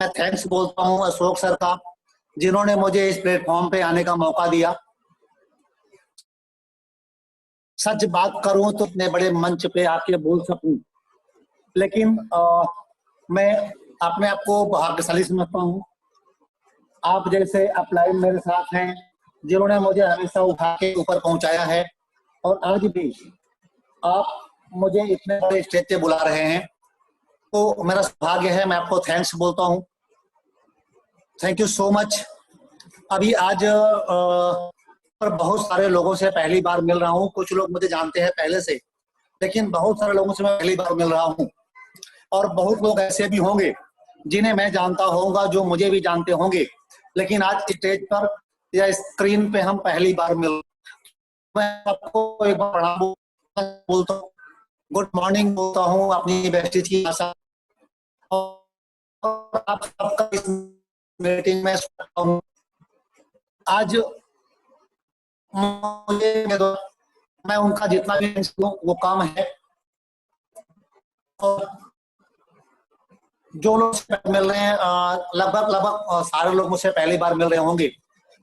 मैं थैंक्स बोलता हूँ अशोक सर का, जिन्होंने मुझे इस प्लेटफॉर्म पे आने का मौका दिया। सच बात करूं तो इतने बड़े मंच पे आके बोल सकूं, लेकिन मैं अपने आप को भाग्यशाली समझता हूँ। आप जैसे अपलाइन मेरे साथ हैं, जिन्होंने मुझे हमेशा उठा के ऊपर पहुंचाया है, और आज भी आप मुझे इतने बड़े स्टेज पे बुला रहे हैं, तो मेरा सौभाग्य है। मैं आपको थैंक्स बोलता हूँ। Thank you so much. अभी आज पर बहुत सारे लोगों से पहली बार मिल रहा हूँ। कुछ लोग मुझे जानते हैं पहले से, लेकिन बहुत सारे लोगों से मैं पहली बार मिल रहा हूँ। और बहुत लोग ऐसे भी होंगे जिन्हें मैं जानता होऊंगा, जो मुझे भी जानते होंगे, लेकिन आज स्टेज पर या स्क्रीन पे हम पहली बार मिल। मैं आपको एक बार प्रणाम बोलता हूँ, गुड मॉर्निंग बोलता हूँ अपनी बेस्टीज की भाषा, और आप सबका इस मीटिंग में स्वागत हूँ। आज मुझे मैं उनका जितना भी वो काम है, और जो लोग मिल रहे हैं लगभग सारे लोग मुझसे पहली बार मिल रहे होंगे।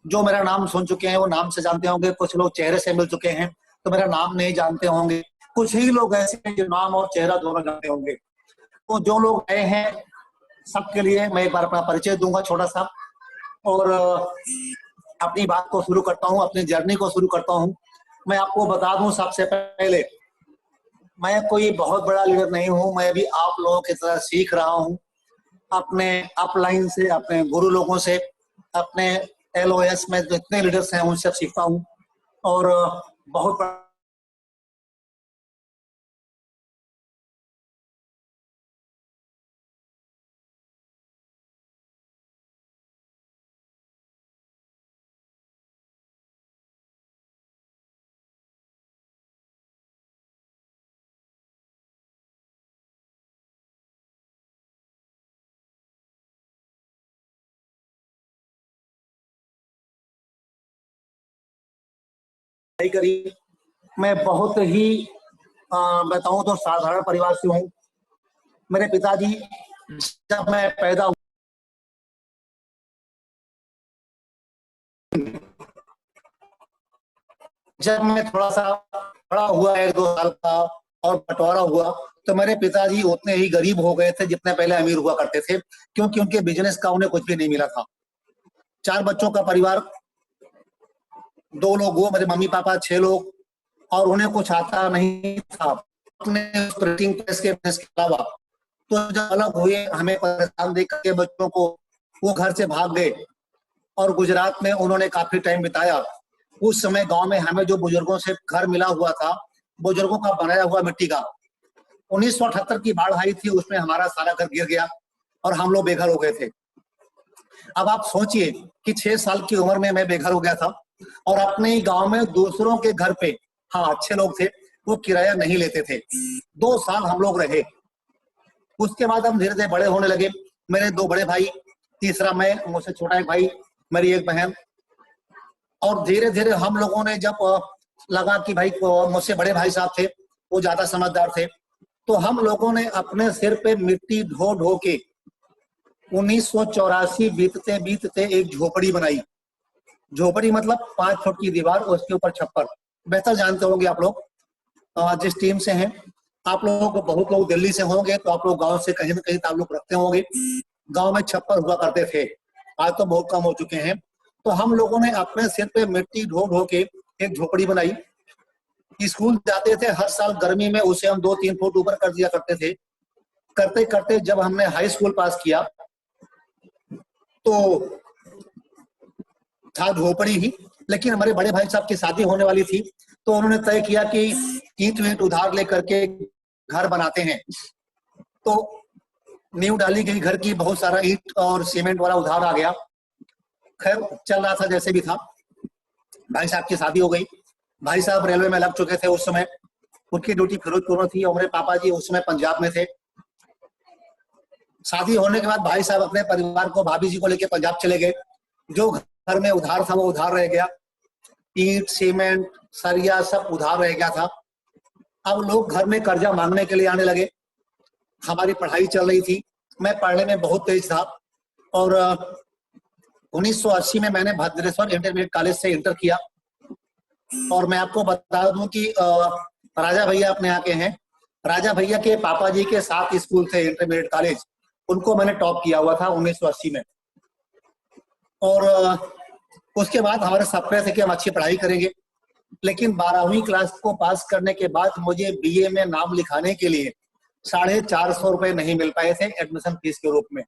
जो मेरा नाम सुन चुके हैं वो नाम से जानते होंगे, कुछ लोग चेहरे से मिल चुके हैं तो मेरा नाम नहीं जानते होंगे, कुछ ही लोग ऐसे हैं जो नाम और चेहरा दोनों जानते होंगे। तो जो लोग नए हैं सबके लिए मैं एक बार अपना परिचय दूंगा छोटा सा, और अपनी बात को शुरू करता हूँ, अपनी जर्नी को शुरू करता हूँ। मैं आपको बता दूं सबसे पहले, मैं कोई बहुत बड़ा लीडर नहीं हूँ। मैं भी आप लोगों की तरह सीख रहा हूँ, अपने अपलाइन से, अपने गुरु लोगों से, अपने LOS में जितने लीडर्स हैं उनसे सीखता हूँ। और बहुत करी। मैं बहुत ही बताऊं तो साधारण परिवार से हूँ। मेरे पिताजी जब मैं पैदा जब मैं थोड़ा सा बड़ा हुआ, 1-2 साल का, और बंटवारा हुआ, तो मेरे पिताजी उतने ही गरीब हो गए थे जितने पहले अमीर हुआ करते थे, क्योंकि उनके बिजनेस का उन्हें कुछ भी नहीं मिला था। 4 बच्चों का परिवार, 2 लोग वो मेरे मम्मी पापा, 6 लोग, और उन्हें कुछ आता नहीं था अपने प्रिंटिंग प्रेस के बिजनेस के अलावा। तो जब अलग हुए, हमें परेशान देख के बच्चों को, वो घर से भाग गए और गुजरात में उन्होंने काफी टाइम बिताया। उस समय गांव में हमें जो बुजुर्गों से घर मिला हुआ था, बुजुर्गों का बनाया हुआ मिट्टी का, 1978 की बाढ़ आई थी, उसमें हमारा सारा घर गिर गया और हम लोग बेघर हो गए थे। अब आप सोचिए कि 6 साल की उम्र में मैं बेघर हो गया था, और अपने ही गांव में दूसरों के घर पे, हाँ अच्छे लोग थे, वो किराया नहीं लेते थे। 2 साल हम लोग रहे। उसके बाद हम धीरे धीरे बड़े होने लगे। मेरे 2 बड़े भाई, तीसरा मैं, मुझसे छोटा एक भाई, मेरी एक बहन। और धीरे धीरे हम लोगों ने जब लगा कि भाई मुझसे बड़े भाई साहब थे, वो ज्यादा समझदार थे, तो हम लोगों ने अपने सिर पे मिट्टी ढो ढो के 1984 बीतते बीतते एक झोपड़ी बनाई। झोपड़ी मतलब 5 फुट की दीवार, उसके ऊपर छप्पर। बेहतर जानते होंगे आप लोग जिस टीम से हैं। आप लोग, बहुत लोग दिल्ली से होंगे, तो आप लोग गांव से कहीं ना कहीं ताल्लुक रखते होंगे। गांव में छप्पर हुआ करते थे, आज तो बहुत कम हो चुके हैं। तो हम लोगों ने अपने सिर पे मिट्टी ढो ढो के एक झोपड़ी बनाई। स्कूल जाते थे हर साल गर्मी में, उसे हम 2-3 फुट ऊपर कर दिया करते थे। करते करते जब हमने हाई स्कूल पास किया, तो था झोपड़ी ही, लेकिन हमारे बड़े भाई साहब की शादी होने वाली थी, तो उन्होंने तय किया कि ईंट वींट उधार लेकर के घर बनाते हैं। तो नींव डाली गई घर की, बहुत सारा ईंट और सीमेंट वाला उधार आ गया। खैर चल रहा था जैसे भी था। भाई साहब की शादी हो गई। भाई साहब रेलवे में लग चुके थे उस समय, उनकी ड्यूटी फिरोजपुर में थी, और मेरे पापा जी उस समय पंजाब में थे। शादी होने के बाद भाई साहब अपने परिवार को, भाभी जी को लेकर पंजाब चले गए। जो घर में उधार था वो उधार रह गया, ईंट सीमेंट सरिया सब उधार रह गया था। अब लोग घर में कर्जा मांगने के लिए आने लगे। हमारी पढ़ाई चल रही थी, मैं पढ़ने में बहुत तेज था, और 1980 में मैंने भद्रेश्वर इंटरमीडिएट कॉलेज से इंटर किया। और मैं आपको बता दूं कि राजा भैया अपने यहाँ के हैं, राजा भैया के पापा जी के 7 स्कूल थे इंटरमीडिएट कॉलेज, उनको मैंने टॉप किया हुआ था 1980 में। और उसके बाद हमारे सपने थे कि हम अच्छी पढ़ाई करेंगे, लेकिन 12वीं क्लास को पास करने के बाद मुझे बीए में नाम लिखाने के लिए 450 रुपए नहीं मिल पाए थे एडमिशन फीस के रूप में।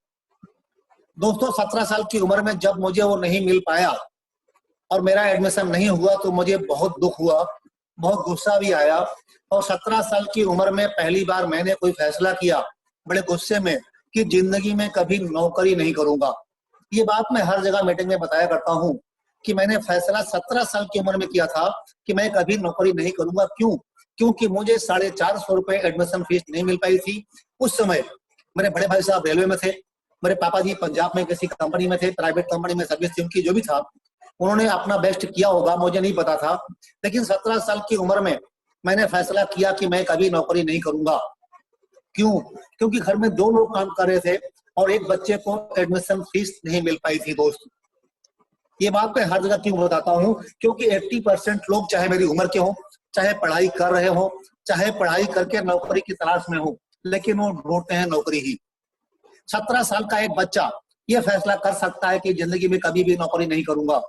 दोस्तों 17 साल की उम्र में जब मुझे वो नहीं मिल पाया और मेरा एडमिशन नहीं हुआ तो मुझे बहुत दुख हुआ, बहुत गुस्सा भी आया। और 17 साल की उम्र में पहली बार मैंने कोई फैसला किया बड़े गुस्से में कि जिंदगी में कभी नौकरी नहीं करूंगा। ये बात मैं हर जगह मीटिंग में बताया करता हूँ कि मैंने फैसला 17 साल की उम्र में किया था कि मैं कभी नौकरी नहीं करूंगा। क्यों? क्योंकि मुझे 450 रुपए एडमिशन फीस नहीं मिल पाई थी। उस समय मेरे बड़े भाई साहब रेलवे में थे, मेरे पापा जी पंजाब में किसी कंपनी में थे, प्राइवेट कंपनी में सर्विस थी उनकी, जो भी था उन्होंने अपना बेस्ट किया होगा, मुझे नहीं पता था। लेकिन 17 साल की उम्र में मैंने फैसला किया कि मैं कभी नौकरी नहीं करूंगा। क्यों? क्योंकि घर में 2 लोग काम कर रहे थे और एक बच्चे को एडमिशन फीस नहीं मिल पाई थी। दोस्त ये बात मैं हर जगह क्यों बताता हूँ, क्योंकि 80% लोग चाहे मेरी उम्र के हो, चाहे पढ़ाई कर रहे हो, चाहे पढ़ाई करके नौकरी की तलाश में हो, लेकिन वो ढूंढते हैं नौकरी ही। 17 साल का एक बच्चा ये फैसला कर सकता है कि जिंदगी में कभी भी नौकरी नहीं करूंगा।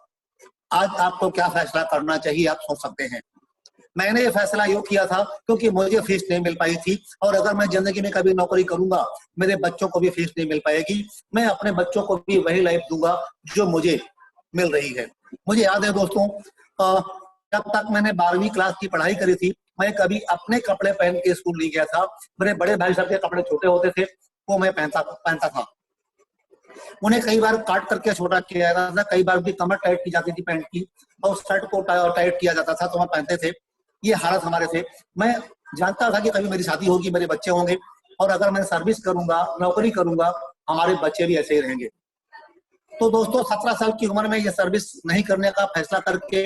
आज आपको क्या फैसला करना चाहिए आप सोच सकते हैं। मैंने ये फैसला यूं किया था क्योंकि मुझे फीस नहीं मिल पाई थी, और अगर मैं जिंदगी में कभी नौकरी करूंगा मेरे बच्चों को भी फीस नहीं मिल पाएगी। मैं अपने बच्चों को भी वही लाइफ दूंगा जो मुझे मिल रही है। मुझे याद है दोस्तों, जब तक मैंने 12वीं क्लास की पढ़ाई करी थी मैं कभी अपने कपड़े पहन के स्कूल नहीं गया था। मेरे बड़े भाई साहब के कपड़े छोटे होते थे वो मैं पहनता था। उन्हें कई बार काट करके छोटा किया जाता था, कई बार उनकी कमर टाइट की जाती थी पैंट की, और शर्ट को टाइट किया जाता था तो हम पहनते थे। ये हालत हमारे थे। मैं जानता था कि कभी मेरी शादी होगी, मेरे बच्चे होंगे, और अगर मैं सर्विस करूंगा, नौकरी करूंगा, हमारे बच्चे भी ऐसे ही रहेंगे। तो दोस्तों 17 साल की उम्र में ये सर्विस नहीं करने का फैसला करके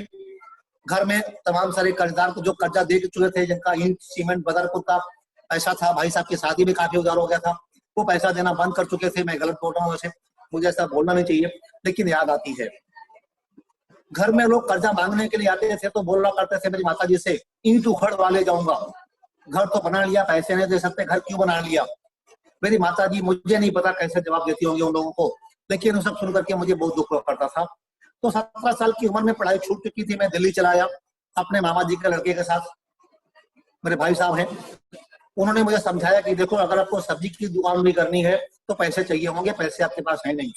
घर में तमाम सारे कर्जदार को जो कर्जा दे चुके थे, जिनका ईंट सीमेंट बदरपुर का पैसा था, भाई साहब की शादी में काफी उधार हो गया था, वो पैसा देना बंद कर चुके थे। मैं गलत बोल रहा हूँ वैसे, मुझे ऐसा बोलना नहीं चाहिए, लेकिन याद आती है। घर में लोग कर्जा मांगने के लिए आते थे तो बोलना करते थे मेरी माता जी से, ईंट उखड़ वाले जाऊंगा, घर तो बना लिया, पैसे नहीं दे सकते, घर क्यों बना लिया। मेरी माता जी मुझे नहीं पता कैसे जवाब देती होंगी उन लोगों को, लेकिन वो सब सुन करके मुझे बहुत दुख करता था। तो 17 साल की उम्र में पढ़ाई छूट चुकी थी, मैं दिल्ली चला आया अपने मामा जी के लड़के के साथ, मेरे भाई साहब हैं। उन्होंने मुझे समझाया कि देखो अगर आपको सब्जी की दुकान भी करनी है तो पैसे चाहिए होंगे, पैसे आपके पास है नहीं।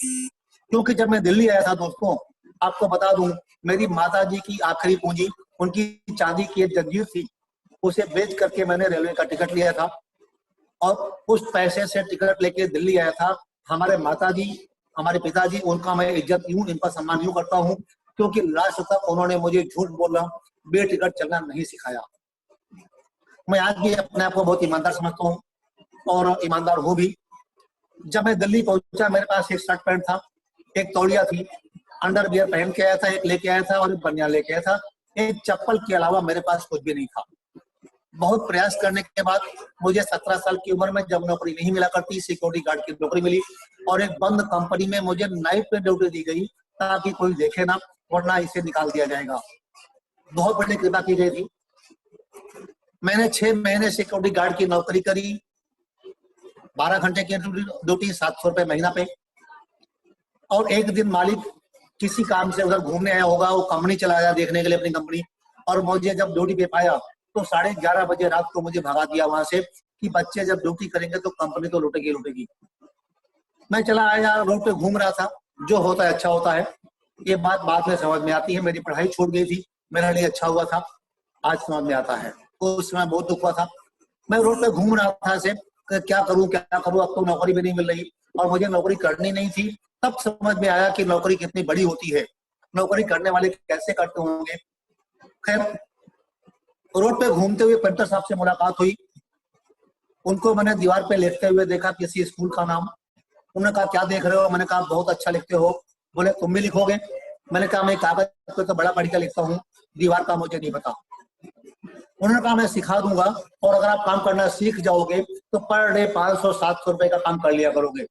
क्योंकि जब मैं दिल्ली आया था दोस्तों, आपको बता दूं, मेरी माता जी की आखिरी पूंजी उनकी चांदी की एक जंजीर थी, उसे बेच करके मैंने रेलवे का टिकट लिया था और उस पैसे से टिकट लेके दिल्ली आया था। हमारे माता जी, हमारे पिताजी, उनका मैं इज्जत यूं, इनका सम्मान यूं करता हूँ क्योंकि लास्ट तक उन्होंने मुझे झूठ बोलना, बेटिकट चलना नहीं सिखाया। मैं आज भी अपने आप को बहुत ईमानदार समझता हूँ और ईमानदार हूँ भी। जब मैं दिल्ली पहुंचा मेरे पास एक शर्ट पैंट था, एक तौलिया थी, अंडरवियर पहन के आया था, एक लेके आया था और एक बनियान लेके आया था। एक चप्पल के अलावा मेरे पास कुछ भी नहीं था। बहुत प्रयास करने के बाद मुझे 17 साल की उम्र में जब नौकरी नहीं मिला करती, सिक्योरिटी गार्ड की नौकरी मिली और एक बंद कंपनी में मुझे नाइट पे ड्यूटी दी गई ताकि कोई देखे ना, वरना इसे निकाल दिया जाएगा। बहुत बड़ी कृपा की गई थी। मैंने 6 महीने सिक्योरिटी गार्ड की नौकरी करी, 12 घंटे की ड्यूटी, 700 रुपए महीना पे। और एक दिन मालिक किसी काम से उधर घूमने आया होगा, वो कंपनी चला गया देखने के लिए अपनी कंपनी, और मुझे जब ड्यूटी पे पाया तो 11:30 बजे रात को मुझे भगा दिया वहां से कि बच्चे जब ड्यूटी करेंगे तो कंपनी तो लूटेगी लूटेगी। मैं चला आया, रोड पे घूम रहा था, जो होता है अच्छा होता है। ये बात बाद में समझ में आती है, मेरी पढ़ाई छूट गई थी, मेरा लिए अच्छा हुआ था, आज समझ में आता है। तो उस समय बहुत दुख हुआ था। मैं रोड पे घूम रहा था से क्या करूं क्या करूं, अब तो नौकरी भी नहीं मिल रही और मुझे नौकरी करनी नहीं थी। तब समझ में आया कि नौकरी कितनी बड़ी होती है, नौकरी करने वाले कैसे करते होंगे। खैर, रोड पे घूमते हुए पेंटर साहब से मुलाकात हुई। उनको मैंने दीवार पे लिखते हुए देखा किसी स्कूल का नाम। उन्होंने कहा क्या देख रहे हो? मैंने कहा बहुत अच्छा लिखते हो। बोले तुम भी लिखोगे? मैंने कहा मैं कागज पे तो बड़ा पढ़ के लिखता हूँ, दीवार का मुझे नहीं पता। उन्होंने कहा मैं सिखा दूंगा और अगर आप काम करना सीख जाओगे तो पर डे 500-700 रुपए का काम कर लिया करोगे।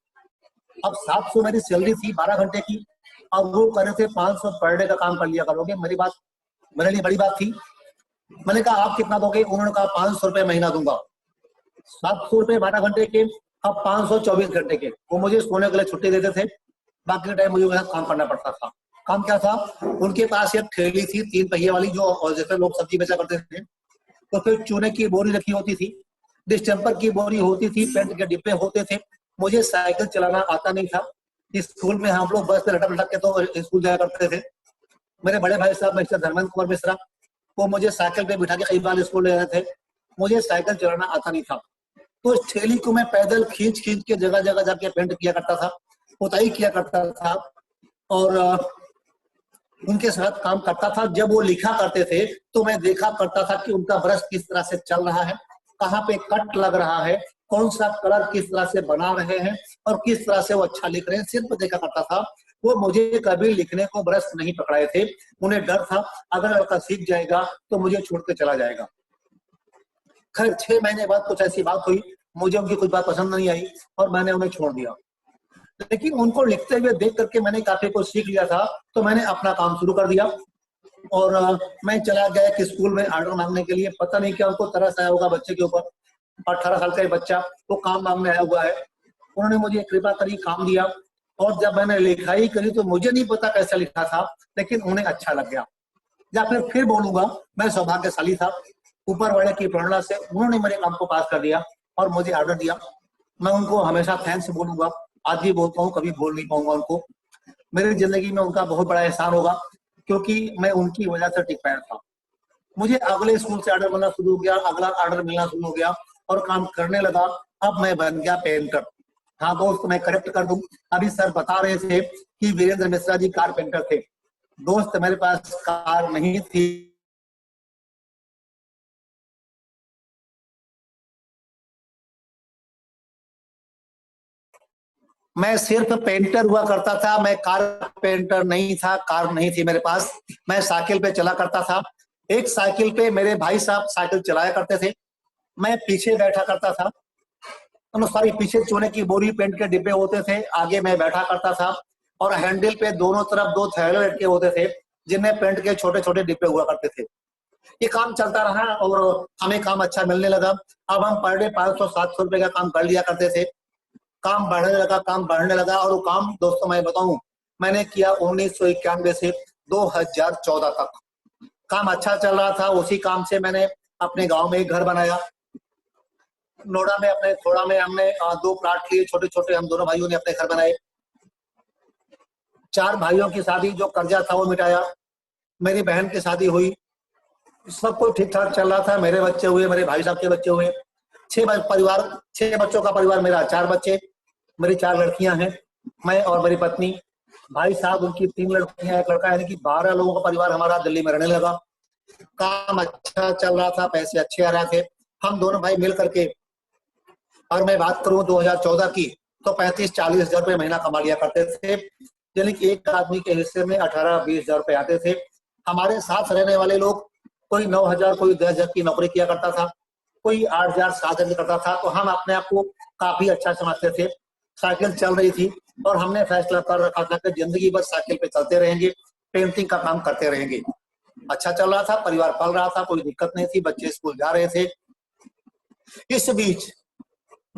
अब 700 मेरी सैलरी थी 12 घंटे की, अब वो कह रहे थे 500 पर डे का काम कर लिया करोगे। मेरी बात मेरे लिए बड़ी बात थी। मैंने कहा आप कितना दोगे? उन्होंने कहा 500 रुपए महीना दूंगा। 700 रुपए 12 घंटे के, अब 500 24 घंटे के। वो मुझे सोने के लिए छुट्टी देते थे, बाकी टाइम मुझे वहां काम करना पड़ता था। काम क्या था? उनके पास एक ठेली थी 3 पहिए वाली, जो और जैसे लोग सब्जी बेचा करते थे। तो फिर चूने की बोरी रखी होती थी, डिस्टेम्पर की बोरी होती थी, पेंट के डिब्बे होते थे। मुझे साइकिल चलाना आता नहीं था। स्कूल में हम लोग बस पे लटक लटक के तो स्कूल जाया करते थे। मेरे बड़े भाई साहब मिस्टर धर्मेंद्र कुमार मिश्रा, वो मुझे साइकिल पे बिठा के कई बार स्कूल ले रहे थे। मुझे साइकिल चलाना आता नहीं था, तो इस ठेली को मैं पैदल खींच खींच के जगह जगह जाके पेंट किया करता था, पुताई किया करता था, और उनके साथ काम करता था। जब वो लिखा करते थे तो मैं देखा करता था कि उनका ब्रश किस तरह से चल रहा है, कहाँ पे कट लग रहा है, कौन सा कलर किस तरह से बना रहे हैं, और किस तरह से वो अच्छा लिख रहे हैं, सिर्फ देखा करता था। वो मुझे कभी लिखने को ब्रश नहीं पकड़ाए थे। उन्हें डर था अगर लड़का सीख जाएगा तो मुझे छोड़ के चला जाएगा। खैर 6 महीने बाद कुछ ऐसी बात हुई, मुझे उनकी कुछ बात पसंद नहीं आई और मैंने उन्हें छोड़ दिया। लेकिन उनको लिखते हुए देख करके मैंने काफी कुछ सीख लिया था, तो मैंने अपना काम शुरू कर दिया। और मैं चला गया कि स्कूल में ऑर्डर मांगने के लिए। पता नहीं क्या उनको तरस आया होगा बच्चे के ऊपर, 18 साल का बच्चा वो काम मांगने आया हुआ है। उन्होंने मुझे कृपा करी, काम दिया, और जब मैंने लिखाई करी तो मुझे नहीं पता कैसा लिखा था, लेकिन उन्हें अच्छा लग गया। या फिर बोलूंगा, मैं सौभाग्यशाली था। ऊपर वाले की प्रेरणा से उन्होंने मेरे काम को पास कर दिया और मुझे ऑर्डर दिया। मैं उनको हमेशा थैंक्स बोलूंगा, आज भी बोलता हूँ, कभी बोल नहीं पाऊंगा उनको। मेरी जिंदगी में उनका बहुत बड़ा एहसान होगा, क्योंकि मैं उनकी वजह से टिक पाया था। मुझे अगले स्कूल से ऑर्डर मिलना शुरू हो गया, अगला ऑर्डर मिलना शुरू हो गया और काम करने लगा। अब मैं बन गया पेंटर। हाँ दोस्त, मैं करेक्ट कर दूं, अभी सर बता रहे थे कि वीरेंद्र मिश्रा जी कारपेंटर थे। दोस्त, मेरे पास कार नहीं थी। मैं सिर्फ पेंटर हुआ करता था, मैं कारपेंटर नहीं था। कार नहीं थी मेरे पास, मैं साइकिल पे चला करता था। एक साइकिल पे मेरे भाई साहब साइकिल चलाया करते थे, मैं पीछे बैठा करता था। सॉरी, पीछे चूने की बोरी पेंट के डिब्बे होते थे, आगे मैं बैठा करता था, और हैंडल पे दोनों तरफ 2 थैले लटके होते थे, जिनमें पेंट के छोटे छोटे डिब्बे हुआ करते थे। ये काम चलता रहा और हमें काम अच्छा मिलने लगा। अब हम पर डे 500-700 रुपए का काम कर लिया करते थे। काम बढ़ने लगा, काम बढ़ने लगा, और वो काम दोस्तों मैं बताऊं, मैंने किया 1991 से 2014 तक। काम अच्छा चल रहा था। उसी काम से मैंने अपने गांव में एक घर बनाया। नोएडा में अपने थोड़ा में हमने 2 प्लाट लिए छोटे छोटे, हम दोनों भाइयों ने अपने घर बनाए। 4 भाइयों की शादी, जो कर्जा था वो मिटाया। मेरी बहन की शादी हुई, सब कुछ ठीक ठाक चल रहा था। मेरे बच्चे हुए, मेरे भाई साहब के बच्चे हुए। 6 बच्चों का परिवार मेरा, 4 बच्चे, मेरी 4 लड़कियां हैं, मैं और मेरी पत्नी, भाई साहब उनकी 3 लड़कियां, 1 लड़का, यानी कि 12 लोगों का परिवार हमारा दिल्ली में रहने लगा। काम अच्छा चल रहा था, पैसे अच्छे आ रहे थे। हम दोनों भाई मिल करके, और मैं बात करूं 2014 की, तो 35-40 हजार रुपए महीना कमा लिया करते थे। यानी कि एक आदमी के हिस्से में 18-20 हजार रुपए आते थे। हमारे साथ रहने वाले लोग, कोई 9 हजार, कोई 10 हजार की नौकरी किया करता था, कोई 8 हजार 7 हजार करता था। तो हम अपने आप को काफी अच्छा समझते थे। साइकिल चल रही थी और हमने फैसला कर रखा था कि जिंदगी भर साइकिल पे चलते रहेंगे, पेंटिंग का काम करते रहेंगे। अच्छा चल रहा था, परिवार पल रहा था, कोई दिक्कत नहीं थी, बच्चे स्कूल जा रहे थे। इस बीच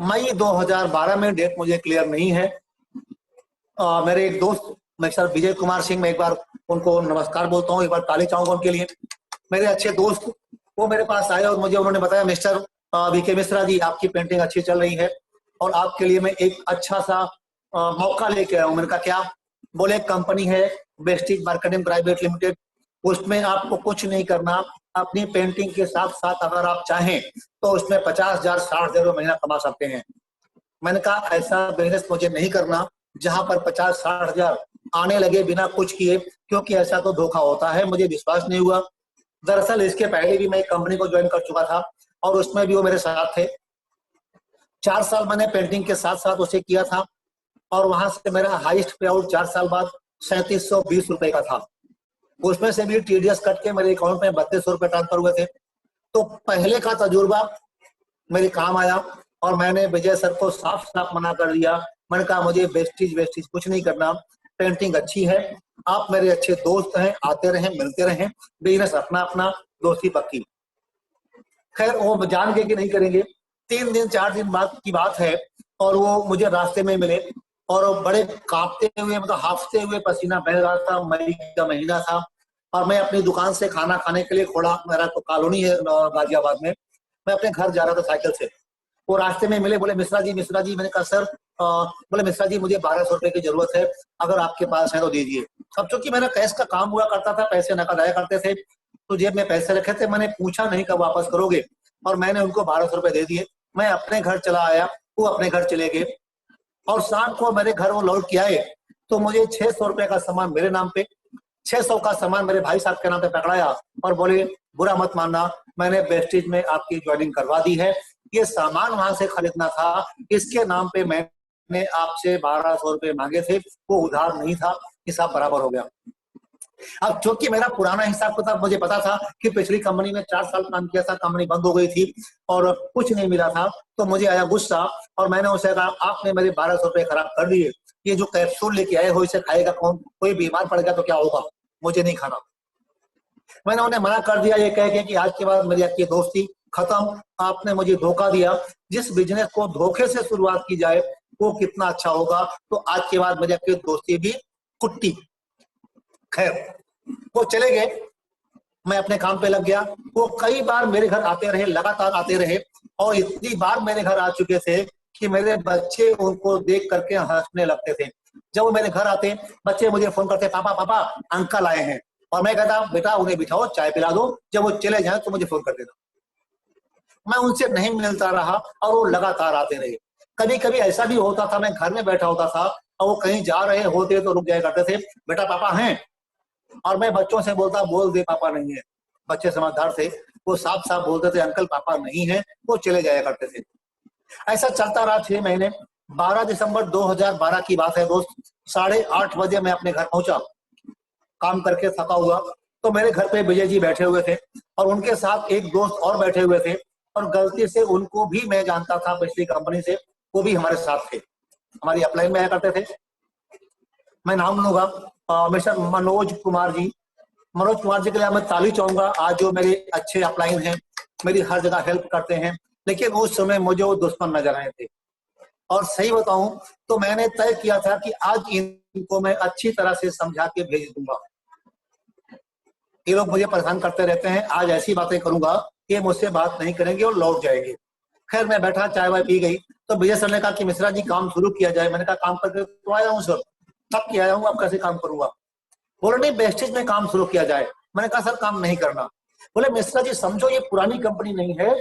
मई 2012 में, डेट मुझे क्लियर नहीं है, मेरे एक दोस्त मिस्टर विजय कुमार सिंह, मैं एक बार उनको नमस्कार बोलता हूँ, एक बार ताली चाहूंगा उनके लिए। मेरे अच्छे दोस्त, वो मेरे पास आए और मुझे उन्होंने बताया, मिस्टर वीके मिश्रा जी, आपकी पेंटिंग अच्छी चल रही है और आपके लिए मैं एक अच्छा सा मौका लेके आया हूँ। मैंने कहा क्या? बोले कंपनी है बेस्टिक मार्केटिंग प्राइवेट लिमिटेड, उसमें आपको कुछ नहीं करना। अपनी पेंटिंग के साथ साथ अगर आप चाहें तो उसमें 50 हजार 60 हजार महीना कमा सकते हैं। मैंने कहा ऐसा बिजनेस मुझे नहीं करना जहां पर 50-60 हजार आने लगे बिना कुछ किए, क्योंकि ऐसा तो धोखा होता है। मुझे विश्वास नहीं हुआ। दरअसल इसके पहले भी मैं एक कंपनी को ज्वाइन कर चुका था और उसमें भी वो मेरे साथ थे। 4 साल मैंने पेंटिंग के साथ साथ उसे किया था, और वहां से मेरा हाईएस्ट पे आउट 4 साल बाद 3720 रुपए का था। उसमें से भी टीडीएस कट के मेरे अकाउंट में 3200 रुपए ट्रांसफर हुए थे। तो पहले का तजुर्बा मेरे काम आया और मैंने विजय सर को साफ साफ मना कर दिया। मैंने कहा मुझे वेस्टीज वेस्टीज कुछ नहीं करना, पेंटिंग अच्छी है, आप मेरे अच्छे दोस्त हैं, आते रहें मिलते रहें, बिजनेस अपना अपना, दोस्ती पक्की। खैर वो जान के कि नहीं करेंगे। 3 दिन 4 दिन बाद की बात है और वो मुझे रास्ते में मिले और वो बड़े कांपते हुए, मतलब हाफते हुए, पसीना बह रहा था, मई का महीना था और मैं अपनी दुकान से खाना खाने के लिए खोड़ा, मेरा तो कॉलोनी है गाजियाबाद में, मैं अपने घर जा रहा था साइकिल से। वो रास्ते में मिले, बोले मिश्रा जी मिश्रा जी। मैंने कहा सर, बोले मिश्रा जी मुझे 1200 रुपए की जरूरत है, अगर आपके पास है तो दीजिए। अब चूंकि मेरा कैश का काम हुआ करता था, पैसे नकद आया करते थे, तो जेब में पैसे रखे थे, मैंने पूछा नहीं कब वापस करोगे, और मैंने उनको 1200 रुपए दे दिए। मैं अपने घर चला आया, वो अपने घर चले गए और शाम को मेरे घर वो लौट के आए तो मुझे 600 रुपए का सामान मेरे नाम पे, 600 का सामान मेरे भाई साहब के नाम पे पकड़ाया और बोले बुरा मत मानना, मैंने वेस्टेज में आपकी ज्वाइनिंग करवा दी है, ये सामान वहां से खरीदना था, इसके नाम पे मैंने आपसे 1200 रुपए मांगे थे, वो उधार नहीं था, हिसाब बराबर हो गया। अब क्योंकि मेरा पुराना हिसाब किताब मुझे पता था कि पिछली कंपनी में 4 साल काम किया था, कंपनी बंद हो गई थी और कुछ नहीं मिला था, तो मुझे आया गुस्सा और मैंने उसे कहा आपने मेरे 1200 रुपए खराब कर दिए, ये जो कैप्सूल लेके आए हो इसे खाएगा कौन, कोई बीमार पड़ गया तो क्या होगा, मुझे नहीं खाना। मैंने उन्हें मना कर दिया ये कह के कि आज के बाद मेरी आपकी दोस्ती खत्म, आपने मुझे धोखा दिया, जिस बिजनेस को धोखे से शुरुआत की जाए वो कितना अच्छा होगा, तो आज के बाद मेरी आपकी दोस्ती भी कुट्टी। खैर वो चले गए, मैं अपने काम पे लग गया। वो कई बार मेरे घर आते रहे, लगातार आते रहे और इतनी बार मेरे घर आ चुके थे कि मेरे बच्चे उनको देख करके हंसने लगते थे। जब वो मेरे घर आते, बच्चे मुझे फोन करते पापा पापा अंकल आए हैं, और मैं कहता बेटा उन्हें बिठाओ चाय पिला दो, जब वो चले जाए तो मुझे फोन कर देना। मैं उनसे नहीं मिलता रहा और वो लगातार आते रहे। कभी कभी ऐसा भी होता था, मैं घर में बैठा होता था और वो कहीं जा रहे होते तो रुक जाया करते थे, बेटा पापा हैं, और मैं बच्चों से बोलता बोल दे पापा नहीं है। बच्चे समझदार थे, वो साफ साफ बोलते थे अंकल पापा नहीं है, वो चले जाया करते थे। ऐसा चलता रहा 6 महीने। 12 दिसंबर 2012 की बात है दोस्त, 8:30 बजे मैं अपने घर पहुंचा, काम करके थका हुआ, तो मेरे घर पे विजय जी बैठे हुए थे और उनके साथ एक दोस्त और बैठे हुए थे और गलती से उनको भी मैं जानता था पिछली कंपनी से, वो भी हमारे साथ थे, हमारी अपलाइन में आया करते थे। मैं नाम लूंगा मिस्टर मनोज कुमार जी। मनोज कुमार जी के लिए मैं ताली चाहूंगा, आज जो मेरे अच्छे अपलाइन हैं, मेरी हर जगह हेल्प करते हैं, लेकिन उस समय मुझे वो दुश्मन नजर आए थे। और सही बताऊं तो मैंने तय किया था कि आज इनको मैं अच्छी तरह से समझा के भेज दूंगा। ये लोग मुझे परेशान करते रहते हैं, आज ऐसी बातें करूंगा कि मुझसे बात नहीं करेंगे और लौट जाएंगे। खैर मैं बैठा, चाय वाय पी गई, तो विजय सर ने कहा कि मिश्रा जी काम शुरू किया जाए। मैंने कहा काम करके तो आया हूँ सर, थक के आया हूँ, अब कैसे काम करूंगा। बोले नहीं वेस्टेज में काम शुरू किया जाए। मैंने कहा सर काम नहीं करना। बोले मिश्रा जी समझो ये पुरानी कंपनी नहीं है,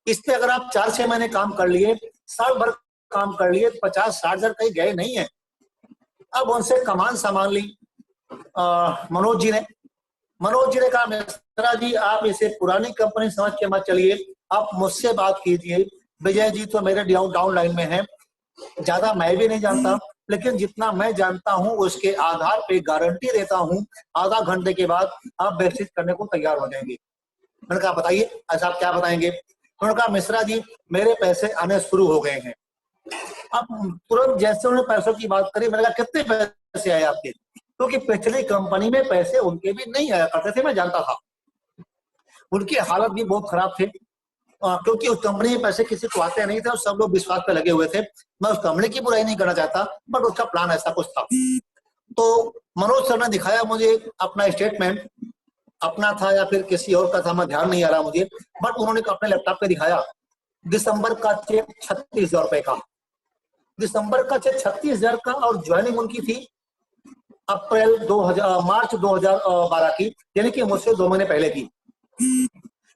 इस पे अगर आप 4-6 महीने काम कर लिए, साल भर काम कर लिए, 50-60 हजार कहीं गए नहीं है। अब उनसे कमान संभाल ली मनोज जी ने कहा मिश्रा जी आप इसे पुरानी कंपनी समझ के मत चलिए, आप मुझसे बात कीजिए, विजय जी तो मेरे डाउन लाइन में है, ज्यादा मैं भी नहीं जानता, लेकिन जितना मैं जानता हूं उसके आधार पे गारंटी देता हूं आधा घंटे के बाद आप वेस्टेज करने को तैयार हो जाएंगे। मैंने कहा बताइए ऐसा आप क्या बताएंगे। उन्होंने कहा मिश्रा जी मेरे पैसे आने शुरू हो गए हैं। अब तुरंत जैसे उन्होंने पैसों की बात करी, मैंने कहा कितने पैसे आए आपके, क्योंकि पिछली कंपनी में पैसे उनके भी नहीं आया करते थे, मैं जानता था। उनकी हालत भी बहुत खराब थी क्योंकि उस कंपनी में पैसे किसी को आते नहीं थे और सब लोग विश्वास पे लगे हुए थे। मैं उस कंपनी की बुराई नहीं करना चाहता, बट उसका प्लान ऐसा कुछ था। तो मनोज सर ने दिखाया मुझे अपना स्टेटमेंट, अपना था या फिर किसी और का था, मैं ध्यान नहीं आ रहा मुझे, बट उन्होंने अपने लैपटॉप पे दिखाया दिसंबर का चेक 36,000 रुपए का, दिसंबर का चेक 36,000 का, और ज्वाइनिंग उनकी थी मार्च 2012 की, यानी कि मुझसे 2 महीने पहले की।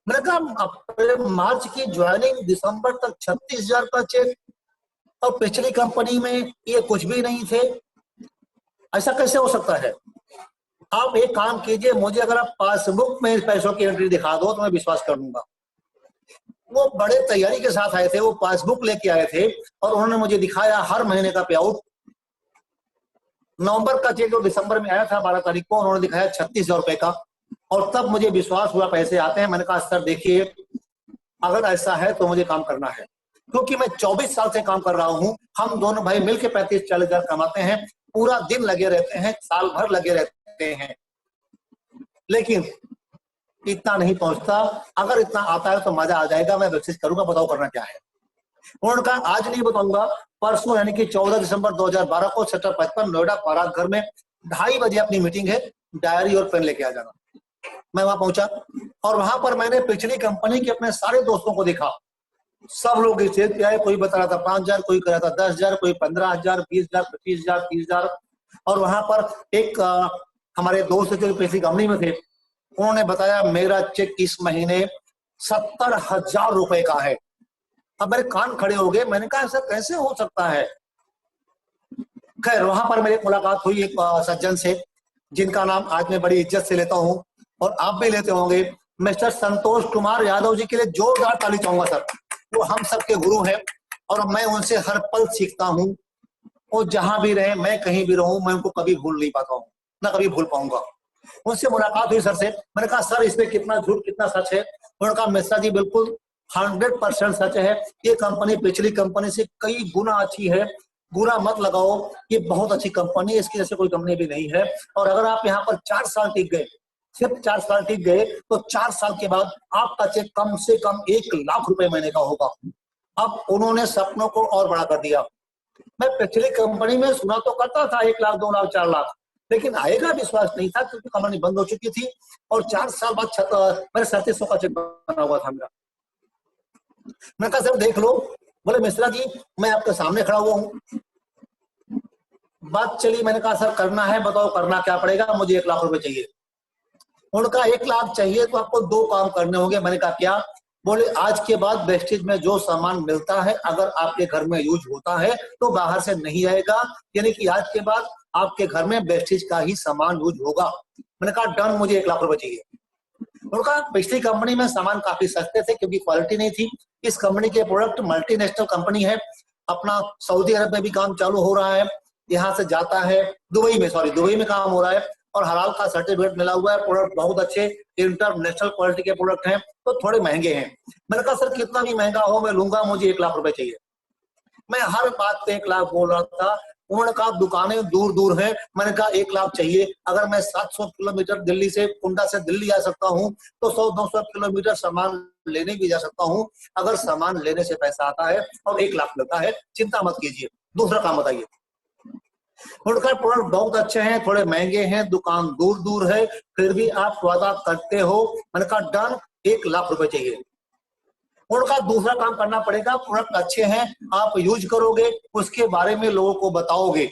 मैंने कहा अप्रैल मार्च की ज्वाइनिंग, दिसंबर तक 36,000 का चेक, और पिछली कंपनी में ये कुछ भी नहीं थे, ऐसा कैसे हो सकता है। आप एक काम कीजिए, मुझे अगर आप पासबुक में पैसों की एंट्री दिखा दो तो मैं विश्वास कर लूंगा। वो बड़े तैयारी के साथ आए थे, वो पासबुक लेके आए थे और उन्होंने मुझे दिखाया हर महीने का पे आउट। नवंबर का चेक जो दिसंबर में आया था 12 तारीख को, उन्होंने दिखाया 36,000 रुपए का, और तब मुझे विश्वास हुआ पैसे आते हैं। मैंने कहा सर देखिए अगर ऐसा है तो मुझे काम करना है, क्योंकि मैं 24 साल से काम कर रहा हूं। हम दोनों भाई मिलकर 35-40 हजार कमाते हैं, पूरा दिन लगे रहते हैं, साल भर लगे रहते हैं, लेकिन इतना नहीं पहुंचता। अगर इतना आता है तो मजा आ जाएगा, मैं कोशिश करूंगा, बताओ करना क्या है। उन्होंने कहा आज नहीं बताऊंगा, परसों यानी कि 14 दिसंबर 2012 को सेक्टर 55 नोएडा बारात घर में 2:30 बजे अपनी मीटिंग है, डायरी और पेन लेके आ जाना। मैं वहां पहुंचा और वहां पर मैंने पिछली कंपनी के अपने सारे दोस्तों को देखा। सब लोग स्टेज पे आए, कोई बता रहा था 5,000, कोई कर रहा था 10,000, कोई 15,000, 20,000, 25,000, 30,000। और वहां पर एक हमारे दोस्त जो पिछली कंपनी में थे, उन्होंने बताया मेरा चेक इस महीने 70,000 रुपए का है। अब मेरे कान खड़े हो गए, मैंने कहा ऐसा कैसे हो सकता है। खैर वहां पर मेरी मुलाकात हुई एक सज्जन से, जिनका नाम आज मैं बड़ी इज्जत से लेता हूं और आप भी लेते होंगे, मिस्टर संतोष कुमार यादव जी के लिए जोरदार ताली चाहूंगा सर। वो हम सबके गुरु हैं और मैं उनसे हर पल सीखता हूं। वो जहां भी रहे, मैं कहीं भी रहूं, मैं उनको कभी भूल नहीं पाता हूँ, ना कभी भूल पाऊंगा। उनसे मुलाकात हुई सर से, मैंने कहा सर इसमें कितना झूठ कितना सच है। उन्होंने कहा मिश्रा जी बिल्कुल 100% सच है, ये कंपनी पिछली कंपनी से कई गुना अच्छी है, बुरा मत लगाओ, ये बहुत अच्छी कंपनी है, इसकी जैसे कोई कंपनी भी नहीं है। और अगर आप यहाँ पर 4 साल टिक गए, सिर्फ 4 साल टिक गए, तो 4 साल के बाद आपका चेक कम से कम 1 लाख रुपए महीने का होगा। अब उन्होंने सपनों को और बड़ा कर दिया। मैं पिछली कंपनी में सुना तो करता था 1 लाख, 2 लाख, 4 लाख, लेकिन आएगा विश्वास नहीं था क्योंकि कंपनी बंद हो चुकी थी और 4 साल बाद मेरे 3700 का चेक बना हुआ था मेरा। मैं कहा सर देख लो। बोले मिश्रा जी मैं आपके सामने खड़ा हुआ हूँ। बात चली, मैंने कहा सर करना है, बताओ करना क्या पड़ेगा, मुझे 1 लाख रुपए चाहिए। उनका 1 लाख चाहिए तो आपको 2 काम करने होंगे। मैंने कहा क्या? बोले आज के बाद वेस्टेज में जो सामान मिलता है अगर आपके घर में यूज होता है तो बाहर से नहीं आएगा, यानी कि आज के बाद आपके घर में वेस्टेज का ही सामान यूज होगा। मैंने कहा डन, मुझे 1 लाख रुपए चाहिए। उनका पिछली कंपनी में सामान काफी सस्ते थे क्योंकि क्वालिटी नहीं थी। इस कंपनी के प्रोडक्ट मल्टीनेशनल कंपनी है, अपना सऊदी अरब में भी काम चालू हो रहा है, यहाँ से जाता है दुबई में काम हो रहा है और हलाल का सर्टिफिकेट मिला हुआ है। प्रोडक्ट बहुत अच्छे इंटरनेशनल क्वालिटी के प्रोडक्ट हैं, तो थोड़े महंगे हैं। मैंने कहा सर कितना भी महंगा हो मैं लूंगा, मुझे 1 लाख रुपए चाहिए। मैं हर बात पे 1 लाख बोल रहा था। उन्होंने कहा दुकानें दूर दूर हैं। मैंने कहा 1 लाख चाहिए, अगर मैं 700 किलोमीटर दिल्ली से कुंडा से दिल्ली जा सकता हूँ तो 100-200 किलोमीटर सामान लेने भी जा सकता हूँ, अगर सामान लेने से पैसा आता है और 1 लाख मिलता है, चिंता मत कीजिए, दूसरा काम बताइए। उनका प्रोडक्ट बहुत अच्छे हैं, थोड़े महंगे हैं, दुकान दूर दूर है, फिर भी आप वादा करते हो। मैंने कहा डन, 1 लाख रुपए चाहिए। उनका दूसरा काम करना पड़ेगा, प्रोडक्ट अच्छे हैं, आप यूज करोगे, उसके बारे में लोगों को बताओगे,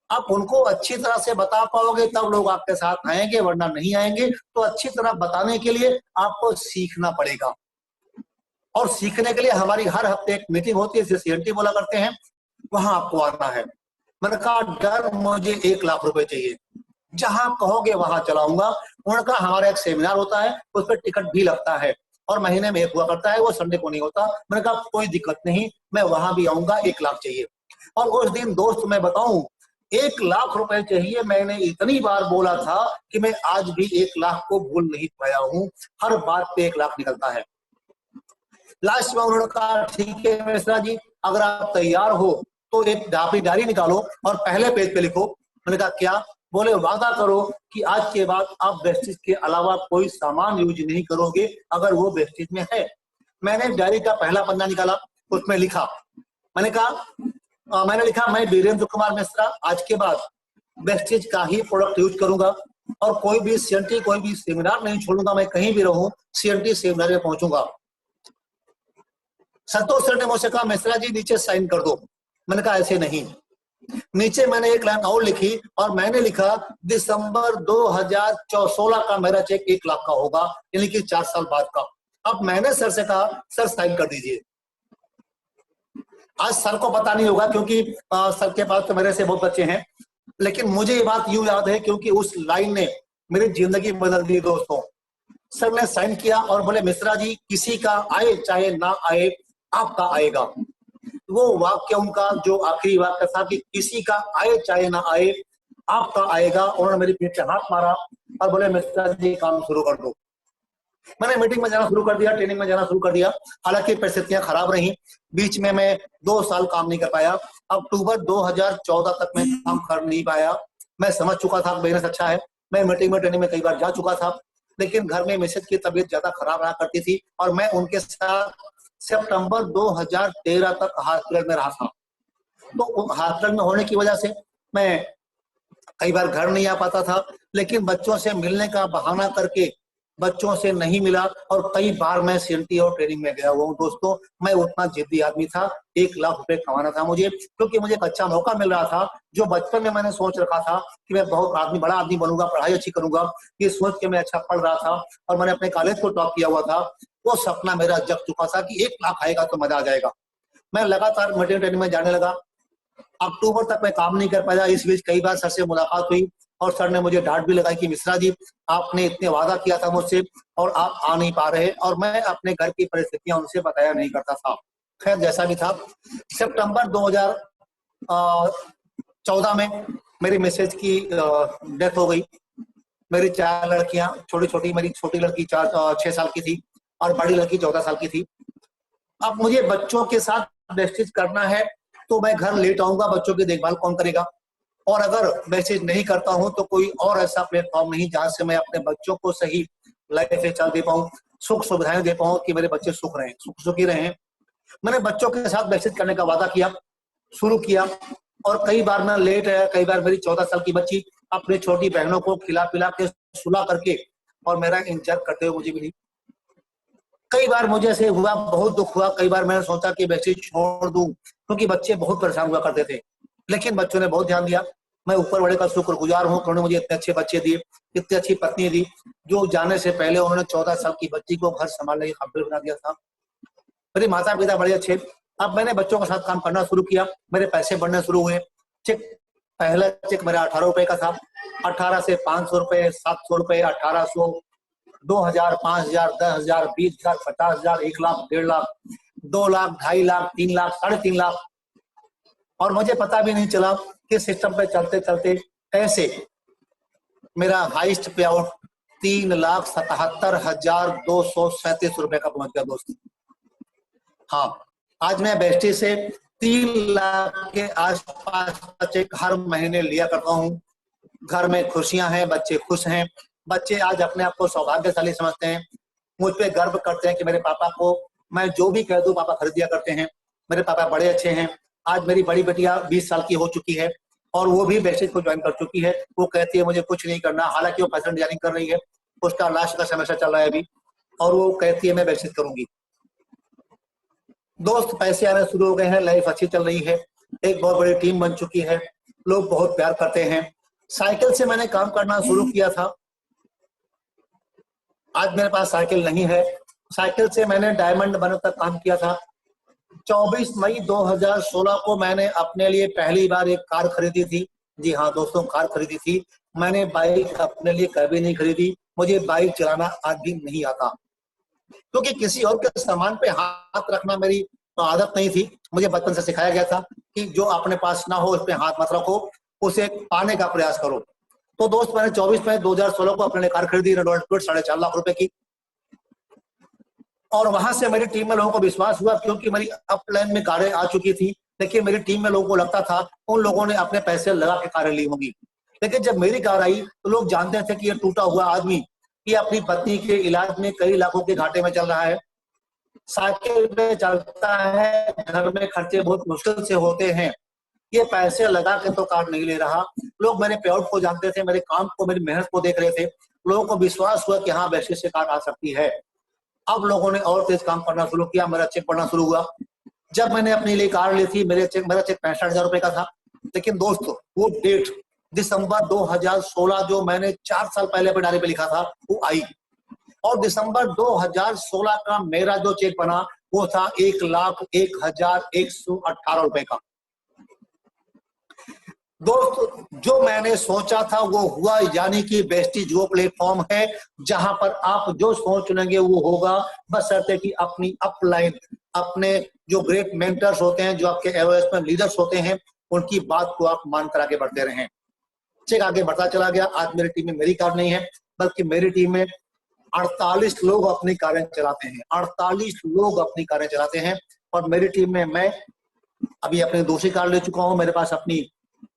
आप उनको अच्छी तरह से बता पाओगे तब लोग आपके साथ आएंगे, वरना नहीं आएंगे। तो अच्छी तरह बताने के लिए आपको सीखना पड़ेगा और सीखने के लिए हमारी हर हफ्ते एक मीटिंग होती है, जिसे सीएनटी बोला करते हैं, वहां आपको आना है। मैंने कहा डर, मुझे 1 लाख रुपए चाहिए, जहां कहोगे वहां चलाऊंगा। उनका हमारा एक सेमिनार होता है, उस पर टिकट भी लगता है और महीने में एक हुआ करता है, वो संडे को नहीं होता। मैंने कहा कोई दिक्कत नहीं, मैं वहां भी आऊंगा, 1 लाख चाहिए। और उस दिन दोस्त मैं बताऊं 1 लाख रुपए चाहिए, मैंने इतनी बार बोला था कि मैं आज भी 1 लाख को भूल नहीं पाया हूं, हर बात पे 1 लाख निकलता है। लास्ट में उन्होंने कहा ठीक है मिश्रा जी, अगर आप तैयार हो तो एक डायरी निकालो और पहले पेज पे लिखो। मैंने कहा क्या? बोले वादा करो कि आज के बाद आप वेस्टेज के अलावा कोई सामान यूज नहीं करोगे अगर वो वेस्टेज में है। मैंने डायरी का पहला पन्ना निकाला, उसमें लिखा, मैंने लिखा मैं वीरेंद्र कुमार मिश्रा आज के बाद वेस्टेज का ही प्रोडक्ट यूज करूंगा और कोई भी सीएनटी, कोई भी सेमिनार नहीं छोड़ूंगा, मैं कहीं भी रहूं सीएनटी सेमिनार में पहुंचूंगा। संतोष सर ने मुझसे कहा मिश्रा जी नीचे साइन कर दो। मैंने कहा ऐसे नहीं। नीचे मैंने एक लाइन और लिखी और मैंने लिखा दिसंबर 2016 का मेरा चेक 1 लाख का होगा, यानी कि 4 साल बाद का। अब मैंने सर से कहा सर साइन कर दीजिए। आज सर को पता नहीं होगा क्योंकि सर के पास तो मेरे से बहुत बच्चे हैं, लेकिन मुझे ये बात यूं याद है क्योंकि उस लाइन ने मेरी जिंदगी बदल दी दोस्तों। सर ने साइन किया और बोले मिश्रा जी किसी का आए चाहे ना आए आपका आएगा। वो वाक्य उनका जो आखिरी वाक्य था कि किसी का आए चाहे ना आए आपका आएगा। उन्होंने मेरी पीठ पे हाथ मारा और बोले मिश्रा जी काम शुरू कर दो। मैंने मीटिंग में जाना शुरू कर दिया, ट्रेनिंग में जाना शुरू कर दिया। हालांकि परिस्थितियां खराब रही, बीच में मैं 2 साल काम नहीं कर पाया। अक्टूबर 2014 तक मैं काम कर नहीं पाया। मैं समझ चुका था बिजनेस अच्छा है, मैं मीटिंग में ट्रेनिंग में कई बार जा चुका था, लेकिन घर में मिसेज की तबीयत ज्यादा खराब रहा करती थी और मैं उनके साथ सितंबर 2013 तक हॉस्पिटल में रहा था। तो हॉस्पिटल में होने की वजह से मैं कई बार घर नहीं आ पाता था, लेकिन बच्चों से मिलने का बहाना करके बच्चों से नहीं मिला और कई बार मैं सीएनटी और ट्रेनिंग में गया हुआ हूँ। दोस्तों, मैं उतना जिद्दी आदमी था, 1 लाख रुपए कमाना था मुझे, क्योंकि मुझे एक अच्छा मौका मिल रहा था। जो बचपन में मैंने सोच रखा था कि मैं बहुत बड़ा आदमी बनूंगा, पढ़ाई अच्छी करूंगा, ये सोच के मैं अच्छा पढ़ रहा था और मैंने अपने कॉलेज को टॉप किया हुआ था। वो सपना मेरा जग चुका था कि 1 लाख आएगा तो मजा आ जाएगा। मैं लगातार मीटिंग ट्रेनिंग में जाने लगा। अक्टूबर तक मैं काम नहीं कर पाया। इस बीच कई बार सर से मुलाकात हुई और सर ने मुझे डांट भी लगाई कि मिश्रा जी, आपने इतने वादा किया था मुझसे और आप आ नहीं पा रहे, और मैं अपने घर की परिस्थितियां उनसे बताया नहीं करता था। खैर, जैसा भी था, सितंबर 2014 में मेरी मिसेज की डेथ हो गई। मेरी 4 लड़कियां, छोटी छोटी, मेरी छोटी लड़की 6 साल की थी और बड़ी लड़की 14 साल की थी। अब मुझे बच्चों के साथ वेस्टेज करना है तो मैं घर लेट आऊंगा, बच्चों की देखभाल कौन करेगा? और अगर वेस्टेज नहीं करता हूं तो कोई और ऐसा प्लेटफॉर्म नहीं जहां से मैं अपने बच्चों को सही लाइफ स्टाइल दे पाऊं, सुख सुविधाएं दे पाऊं कि मेरे बच्चे सुख रहे, सुखी रहे। मैंने बच्चों के साथ वेस्टेज करने का वादा किया, शुरू किया, और कई बार मैं लेट आया। कई बार मेरी 14 साल की बच्ची अपनी छोटी बहनों को खिला पिला के सुला करके और मेरा इंतजार करते हुए मुझे मिली। कई बार मुझे ऐसे हुआ, बहुत दुख हुआ। कई बार मैंने सोचा कि वैसे छोड़ दूं, क्योंकि बच्चे बहुत परेशान हुआ करते थे, लेकिन बच्चों ने बहुत ध्यान दिया। मैं ऊपर वाले का शुक्रगुजार हूँ, उन्होंने मुझे इतने अच्छे बच्चे दिए, इतनी अच्छी पत्नी दी, जो जाने से पहले उन्होंने 14 साल की बच्ची को घर संभालने के काबिल बना दिया था। मेरे माता पिता बड़े अच्छे। अब मैंने बच्चों के साथ काम करना शुरू किया, मेरे पैसे बढ़ने शुरू हुए। चेक, पहला चेक मेरा 18 रुपए का था, 18 से 500 रुपए, 700 रुपए, 1800, 2000, 5000, 10,000, 20,000, 50,000, 1 लाख, 1.5 लाख, 2 लाख, 2.5 लाख, 3 लाख, 3.5 लाख। और मुझे पता भी नहीं चला कि सिस्टम पे चलते चलते कैसे मेरा हाईएस्ट पे आउट 3,77,237 रुपए का पहुंच गया दोस्तों। हाँ, आज मैं बेस्टी से 3 लाख के आसपास का चेक हर महीने लिया करता हूँ। घर में खुशियां हैं, बच्चे खुश हैं। बच्चे आज अपने आप को सौभाग्यशाली समझते हैं, मुझ पे गर्व करते हैं कि मेरे पापा को मैं जो भी कह दूं पापा खरीद दिया करते हैं। मेरे पापा बड़े अच्छे हैं। आज मेरी बड़ी बेटिया 20 साल की हो चुकी है और वो भी बेसिक को ज्वाइन कर चुकी है। वो कहती है मुझे कुछ नहीं करना, हालांकि वो फैशन डिजाइनिंग कर रही है, उसका लास्ट का सेमेस्टर चल रहा है अभी, और वो कहती है मैं बेसिक करूंगी। दोस्त, पैसे आने शुरू हो गए हैं, लाइफ अच्छी चल रही है, एक बहुत बड़ी टीम बन चुकी है, लोग बहुत प्यार करते हैं। साइकिल से मैंने काम करना शुरू किया था, आज मेरे पास साइकिल नहीं है। साइकिल से मैंने डायमंड बनने तक काम किया था। 24 मई 2016 को मैंने अपने लिए पहली बार एक कार खरीदी थी। जी हाँ दोस्तों, कार खरीदी थी। मैंने बाइक अपने लिए कभी नहीं खरीदी, मुझे बाइक चलाना आज भी नहीं आता, क्योंकि किसी और के सामान पे हाथ रखना मेरी आदत नहीं थी। मुझे बचपन से सिखाया गया था कि जो अपने पास ना हो उस पे हाथ मत रखो, उसे पाने का प्रयास करो। तो दोस्त, मैंने 24 मई 2016 को अपने लिए कार खरीदी, रेनॉल्ट क्विड 4.5 लाख रुपए की। और वहां से मेरी टीम में लोगों को विश्वास हुआ, क्योंकि मेरी अपलाइन में कारें आ चुकी थी, लेकिन मेरी टीम में लोगों को लगता था उन लोगों ने अपने पैसे लगा के कारें ली होंगी। लेकिन जब मेरी कार आई तो लोग जानते थे कि ये टूटा हुआ आदमी, ये अपनी पत्नी के इलाज में कई लाखों के घाटे में चल रहा है, साइकिल पे चलता है, घर में खर्चे बहुत मुश्किल से होते हैं, ये पैसे लगा के तो कार नहीं ले रहा। लोग मेरे पेआउट को जानते थे, मेरे काम को, मेरी मेहनत को देख रहे थे। लोगों को विश्वास हुआ कि हाँ, वैसे से कार आ सकती है। अब लोगों ने और तेज काम करना शुरू किया, मेरा चेक बढ़ना शुरू हुआ। जब मैंने अपने लिए कार ली थी, मेरा चेक 65,000 रुपए का था। लेकिन दोस्तों, वो डेट दिसंबर 2016 जो मैंने 4 साल पहले अपने डायरी पे लिखा था वो आई, और दिसंबर 2016 का मेरा जो चेक बना वो था 1,01,118 रुपए का। दोस्त, जो मैंने सोचा था वो हुआ, यानी कि वेस्टीज वो प्लेटफॉर्म है जहां पर आप जो सोच लेंगे वो होगा, बशर्ते कि अपनी अपलाइन, अपने जो ग्रेट मेंटर्स होते हैं, जो आपके एवरेज लीडर्स होते हैं, उनकी बात को आप मानकर आगे बढ़ते रहें। चेक आगे बढ़ता चला गया। आज मेरी टीम में मेरी कार नहीं है, बल्कि मेरी टीम में 48 लोग अपनी कारें चलाते हैं, 48 लोग अपनी कारें चलाते हैं। और मेरी टीम में मैं अभी अपनी दूसरी कार ले चुका हूँ। मेरे पास अपनी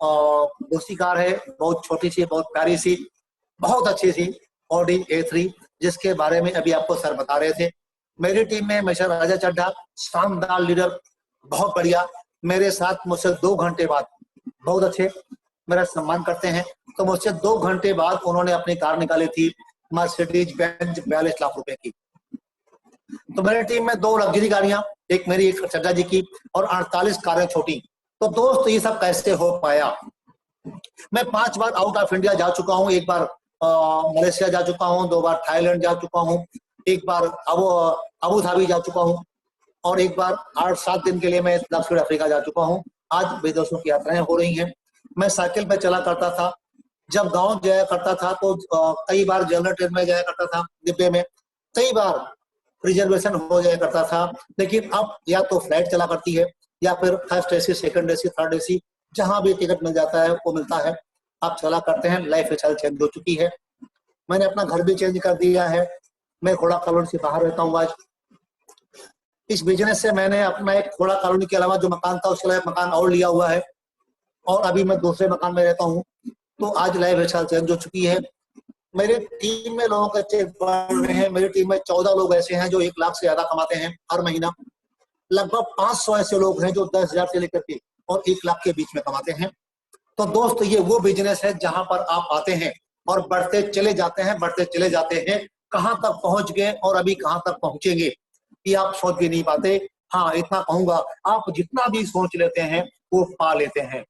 दूसरी कार है, बहुत छोटी सी, बहुत प्यारी सी, बहुत अच्छी सी ऑडी A3, जिसके बारे में अभी आपको सर बता रहे थे। मेरी टीम में मिस्टर राजा चड्ढा, शानदार लीडर, बहुत बढ़िया, मेरे साथ मुझसे 2 घंटे बाद बहुत अच्छे मेरा सम्मान करते हैं। तो मुझसे 2 घंटे बाद उन्होंने अपनी कार निकाली थी, मर्सिडीज बेंज 42 लाख रुपए की। तो मेरी टीम में 2 लग्जरी गाड़ियां, एक मेरी, एक चड्ढा जी की, और 48 कारें छोटी। तो दोस्त ये सब कैसे हो पाया? मैं 5 बार आउट ऑफ इंडिया जा चुका हूँ। एक बार मलेशिया जा चुका हूँ, 2 बार थाईलैंड जा चुका हूँ, एक बार अबू धाबी जा चुका हूँ, और एक बार 8-7 दिन के लिए मैं दक्षिण अफ्रीका जा चुका हूँ। आज विदेशों की यात्राएं हो रही हैं। मैं साइकिल पे चला करता था, जब गांव जाया करता था तो कई बार जनरल ट्रेन में जाया करता था, डिब्बे में, कई बार रिजर्वेशन हो जाया करता था। लेकिन अब या तो फ्लाइट चला करती है, या फिर first AC, second AC, third AC, जहां भी टिकट मिल जाता है वो मिलता है, आप चला करते हैं। लाइफ स्टाइल चेंज हो चुकी है। मैंने अपना घर भी चेंज कर दिया है। मैं खोड़ा कॉलोनी से बाहर रहता हूँ आज। इस बिजनेस से मैंने अपना एक खोड़ा कॉलोनी के अलावा जो मकान था उसके अलावा मकान और लिया हुआ है, और अभी मैं दूसरे मकान में रहता हूँ। तो आज लाइफ स्टाइल चेंज हो चुकी है। मेरे टीम में लोगों के चेक बढ़ रहे हैं। मेरी टीम में 14 लोग ऐसे हैं जो 1 लाख से ज्यादा कमाते हैं हर महीना। लगभग 500 ऐसे लोग हैं जो 10,000 से लेकर के और 1 लाख के बीच में कमाते हैं। तो दोस्त, ये वो बिजनेस है जहां पर आप आते हैं और बढ़ते चले जाते हैं, बढ़ते चले जाते हैं। कहां तक पहुंच गए और अभी कहां तक पहुंचेंगे ये आप सोच भी नहीं पाते। हाँ, इतना कहूंगा, आप जितना भी सोच लेते हैं वो पा लेते हैं।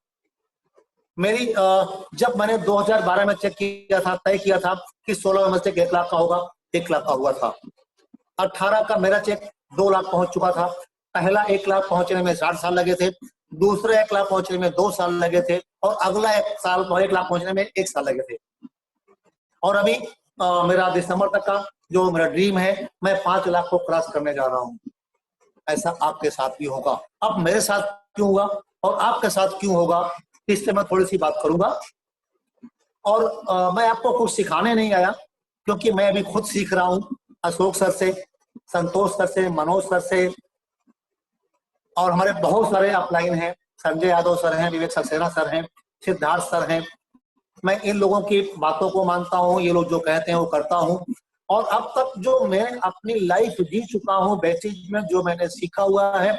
मेरी जब मैंने 2012 में चेक किया था, तय किया था कि 16 में चेक 1 लाख का होगा, 1 लाख का हुआ था। 18 का मेरा चेक 2 लाख पहुंच चुका था। पहला 1 लाख पहुंचने में 60 साल लगे थे, दूसरे 1 लाख पहुंचने में 2 साल लगे थे, और अगला 1 लाख पहुंचने में 1 साल लगे थे। और अभी मेरा दिसंबर तक का जो मेरा ड्रीम है, मैं 5 लाख को क्रॉस करने जा रहा हूँ। ऐसा आपके साथ भी होगा। अब मेरे साथ क्यों हुआ और आपके साथ क्यों होगा, इससे मैं थोड़ी सी बात करूंगा। और मैं आपको कुछ सिखाने नहीं आया, क्योंकि मैं अभी खुद सीख रहा हूँ अशोक सर से, संतोष सर से, मनोज सर से, और हमारे बहुत सारे अपलाइन हैं, संजय यादव सर हैं, विवेक सक्सेना सर हैं, सिद्धार्थ सर हैं। मैं इन लोगों की बातों को मानता हूँ, ये लोग जो कहते हैं वो करता हूँ। और अब तक जो मैं अपनी लाइफ जी चुका हूँ, बेसिक में जो मैंने सीखा हुआ है,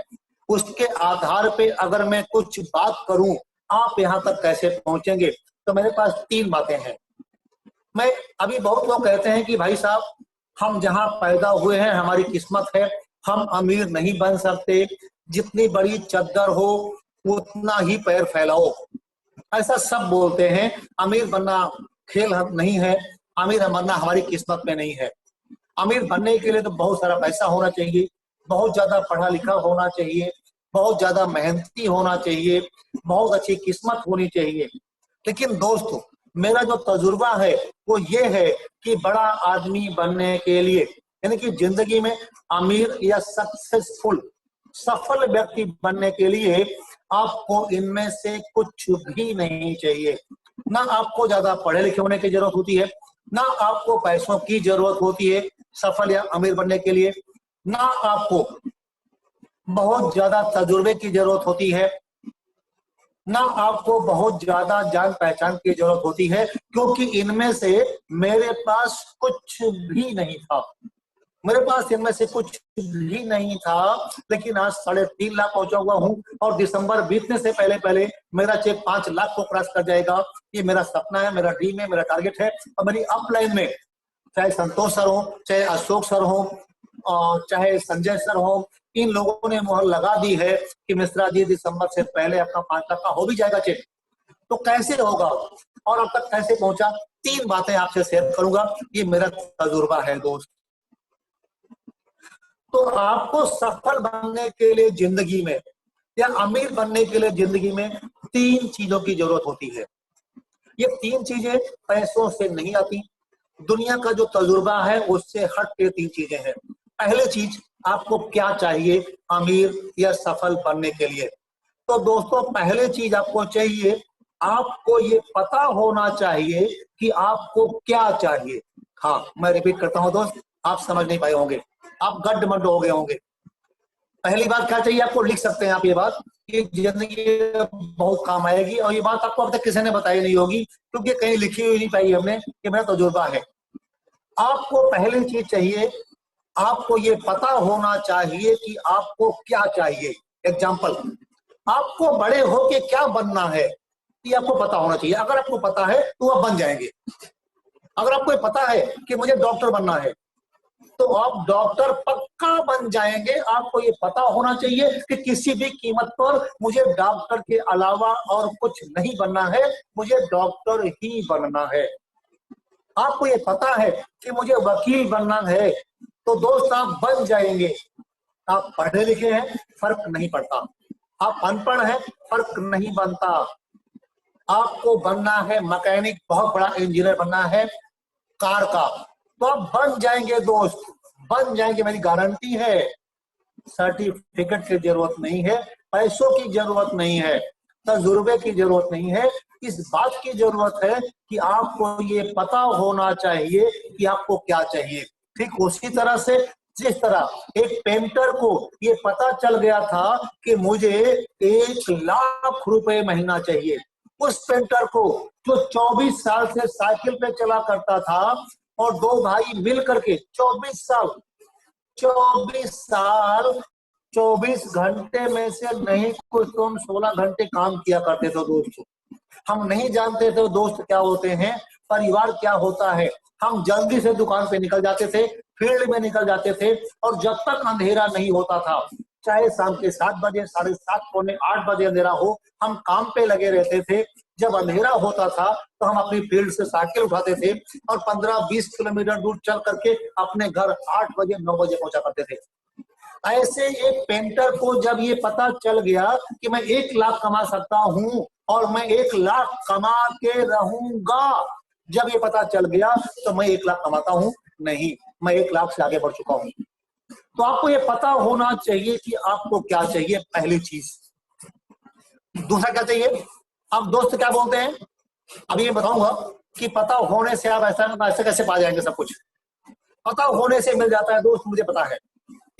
उसके आधार पे अगर मैं कुछ बात करूं, आप यहाँ तक कैसे पहुंचेंगे, तो मेरे पास 3 बातें हैं। मैं अभी बहुत लोग कहते हैं कि भाई साहब, हम जहां पैदा हुए हैं हमारी किस्मत है, हम अमीर नहीं बन सकते, जितनी बड़ी चद्दर हो उतना ही पैर फैलाओ, ऐसा सब बोलते हैं। अमीर बनना खेल नहीं है, अमीर बनना हमारी किस्मत में नहीं है। अमीर बनने के लिए तो बहुत सारा पैसा होना चाहिए, बहुत ज्यादा पढ़ा लिखा होना चाहिए, बहुत ज्यादा मेहनती होना चाहिए, बहुत अच्छी किस्मत होनी चाहिए। लेकिन दोस्तों, मेरा जो तजुर्बा है वो ये है कि बड़ा आदमी बनने के लिए, यानी कि जिंदगी में अमीर या सक्सेसफुल, सफल व्यक्ति बनने के लिए आपको इनमें से कुछ भी नहीं चाहिए। ना आपको ज्यादा पढ़े लिखे होने की जरूरत होती है, ना आपको पैसों की जरूरत होती है सफल या अमीर बनने के लिए, ना आपको बहुत ज्यादा तजुर्बे की जरूरत होती है, ना आपको बहुत ज्यादा जान पहचान की जरूरत होती है, क्योंकि इनमें से मेरे पास कुछ भी नहीं था। मेरे पास इनमें से कुछ भी नहीं था, लेकिन आज 3.5 लाख पहुंचा हुआ हूं, और दिसंबर बीतने से पहले पहले मेरा चेक 5 लाख को क्रॉस कर जाएगा। ये मेरा सपना है, मेरा ड्रीम है, मेरा टारगेट है। और मेरी अपलाइन में चाहे संतोष सर हो, चाहे अशोक सर हो, और चाहे संजय सर हो, इन लोगों ने मुहर लगा दी है कि मिश्रा जी दिसंबर से पहले आपका 5 लाख का हो भी जाएगा चेक। तो कैसे होगा और अब तक कैसे पहुंचा, 3 बातें आपसे शेयर करूंगा। ये मेरा तजुर्बा है दोस्त। तो आपको सफल बनने के लिए जिंदगी में, या अमीर बनने के लिए जिंदगी में 3 चीजों की जरूरत होती है। ये 3 चीजें पैसों से नहीं आती, दुनिया का जो तजुर्बा है उससे हट के 3 चीजें हैं। पहले चीज, आपको क्या चाहिए अमीर या सफल बनने के लिए? तो दोस्तों, पहले चीज आपको चाहिए, आपको ये पता होना चाहिए कि आपको क्या चाहिए। हाँ, मैं रिपीट करता हूँ दोस्त, आप समझ नहीं पाए होंगे, आप गड्ढ-मड्ढ हो गए होंगे। पहली बात क्या चाहिए आपको, लिख सकते हैं आप ये बात कि जिंदगी बहुत काम आएगी, और ये बात आपको अब तक किसी ने बताई नहीं होगी क्योंकि कहीं लिखी हुई नहीं पाई हमने, कि मेरा तजुर्बा है। आपको पहली चीज चाहिए, आपको ये पता होना चाहिए कि आपको क्या चाहिए। एग्जाम्पल, आपको बड़े होके क्या बनना है ये आपको पता होना चाहिए। अगर आपको पता है तो आप बन जाएंगे। अगर आपको पता है कि मुझे डॉक्टर बनना है तो आप डॉक्टर पक्का बन जाएंगे। आपको ये पता होना चाहिए कि किसी भी कीमत पर मुझे डॉक्टर के अलावा और कुछ नहीं बनना है, मुझे डॉक्टर ही बनना है। आपको ये पता है कि मुझे वकील बनना है तो दोस्त आप बन जाएंगे। आप पढ़े लिखे हैं, फर्क नहीं पड़ता। आप अनपढ़ हैं, फर्क नहीं बनता। आपको बनना है मैकेनिक, बहुत बड़ा इंजीनियर बनना है कार का, तो आप बन जाएंगे दोस्त, बन जाएंगे, मेरी गारंटी है। सर्टिफिकेट की जरूरत नहीं है, पैसों की जरूरत नहीं है, तजुर्बे की जरूरत नहीं है। इस बात की जरूरत है कि आपको ये पता होना चाहिए कि आपको क्या चाहिए। ठीक उसी तरह से जिस तरह एक पेंटर को ये पता चल गया था कि मुझे 1 लाख रुपए महीना चाहिए, उस पेंटर को जो 24 साल से साइकिल पे चला करता था और 2 भाई मिल करके 24 साल 24 घंटे में से नहीं कुछ तो हम 16 घंटे काम किया करते थे दोस्त। हम नहीं जानते थे दोस्त क्या होते हैं, परिवार क्या होता है। हम जल्दी से दुकान पे निकल जाते थे, फील्ड में निकल जाते थे, और जब तक अंधेरा नहीं होता था, चाहे शाम के 7 बजे, 7:30, पौने 8 बजे अंधेरा हो, हम काम पे लगे रहते थे। जब अंधेरा होता था तो हम अपनी फील्ड से साइकिल उठाते थे और 15-20 किलोमीटर दूर चल करके अपने घर 8 बजे 9 बजे पहुंचा करते थे। ऐसे एक पेंटर को जब ये पता चल गया कि मैं 1 लाख कमा सकता हूं और मैं 1 लाख कमा के रहूंगा, जब ये पता चल गया तो मैं 1 लाख कमाता हूं नहीं, मैं 1 लाख से आगे बढ़ चुका हूं। तो आपको ये पता होना चाहिए कि आपको क्या चाहिए, पहली चीज। दूसरा क्या चाहिए, अब दोस्त क्या बोलते हैं, अभी ये बताऊंगा कि पता होने से आप ऐसा कैसे पा जाएंगे सब कुछ। पता होने से मिल जाता है दोस्त, मुझे पता है,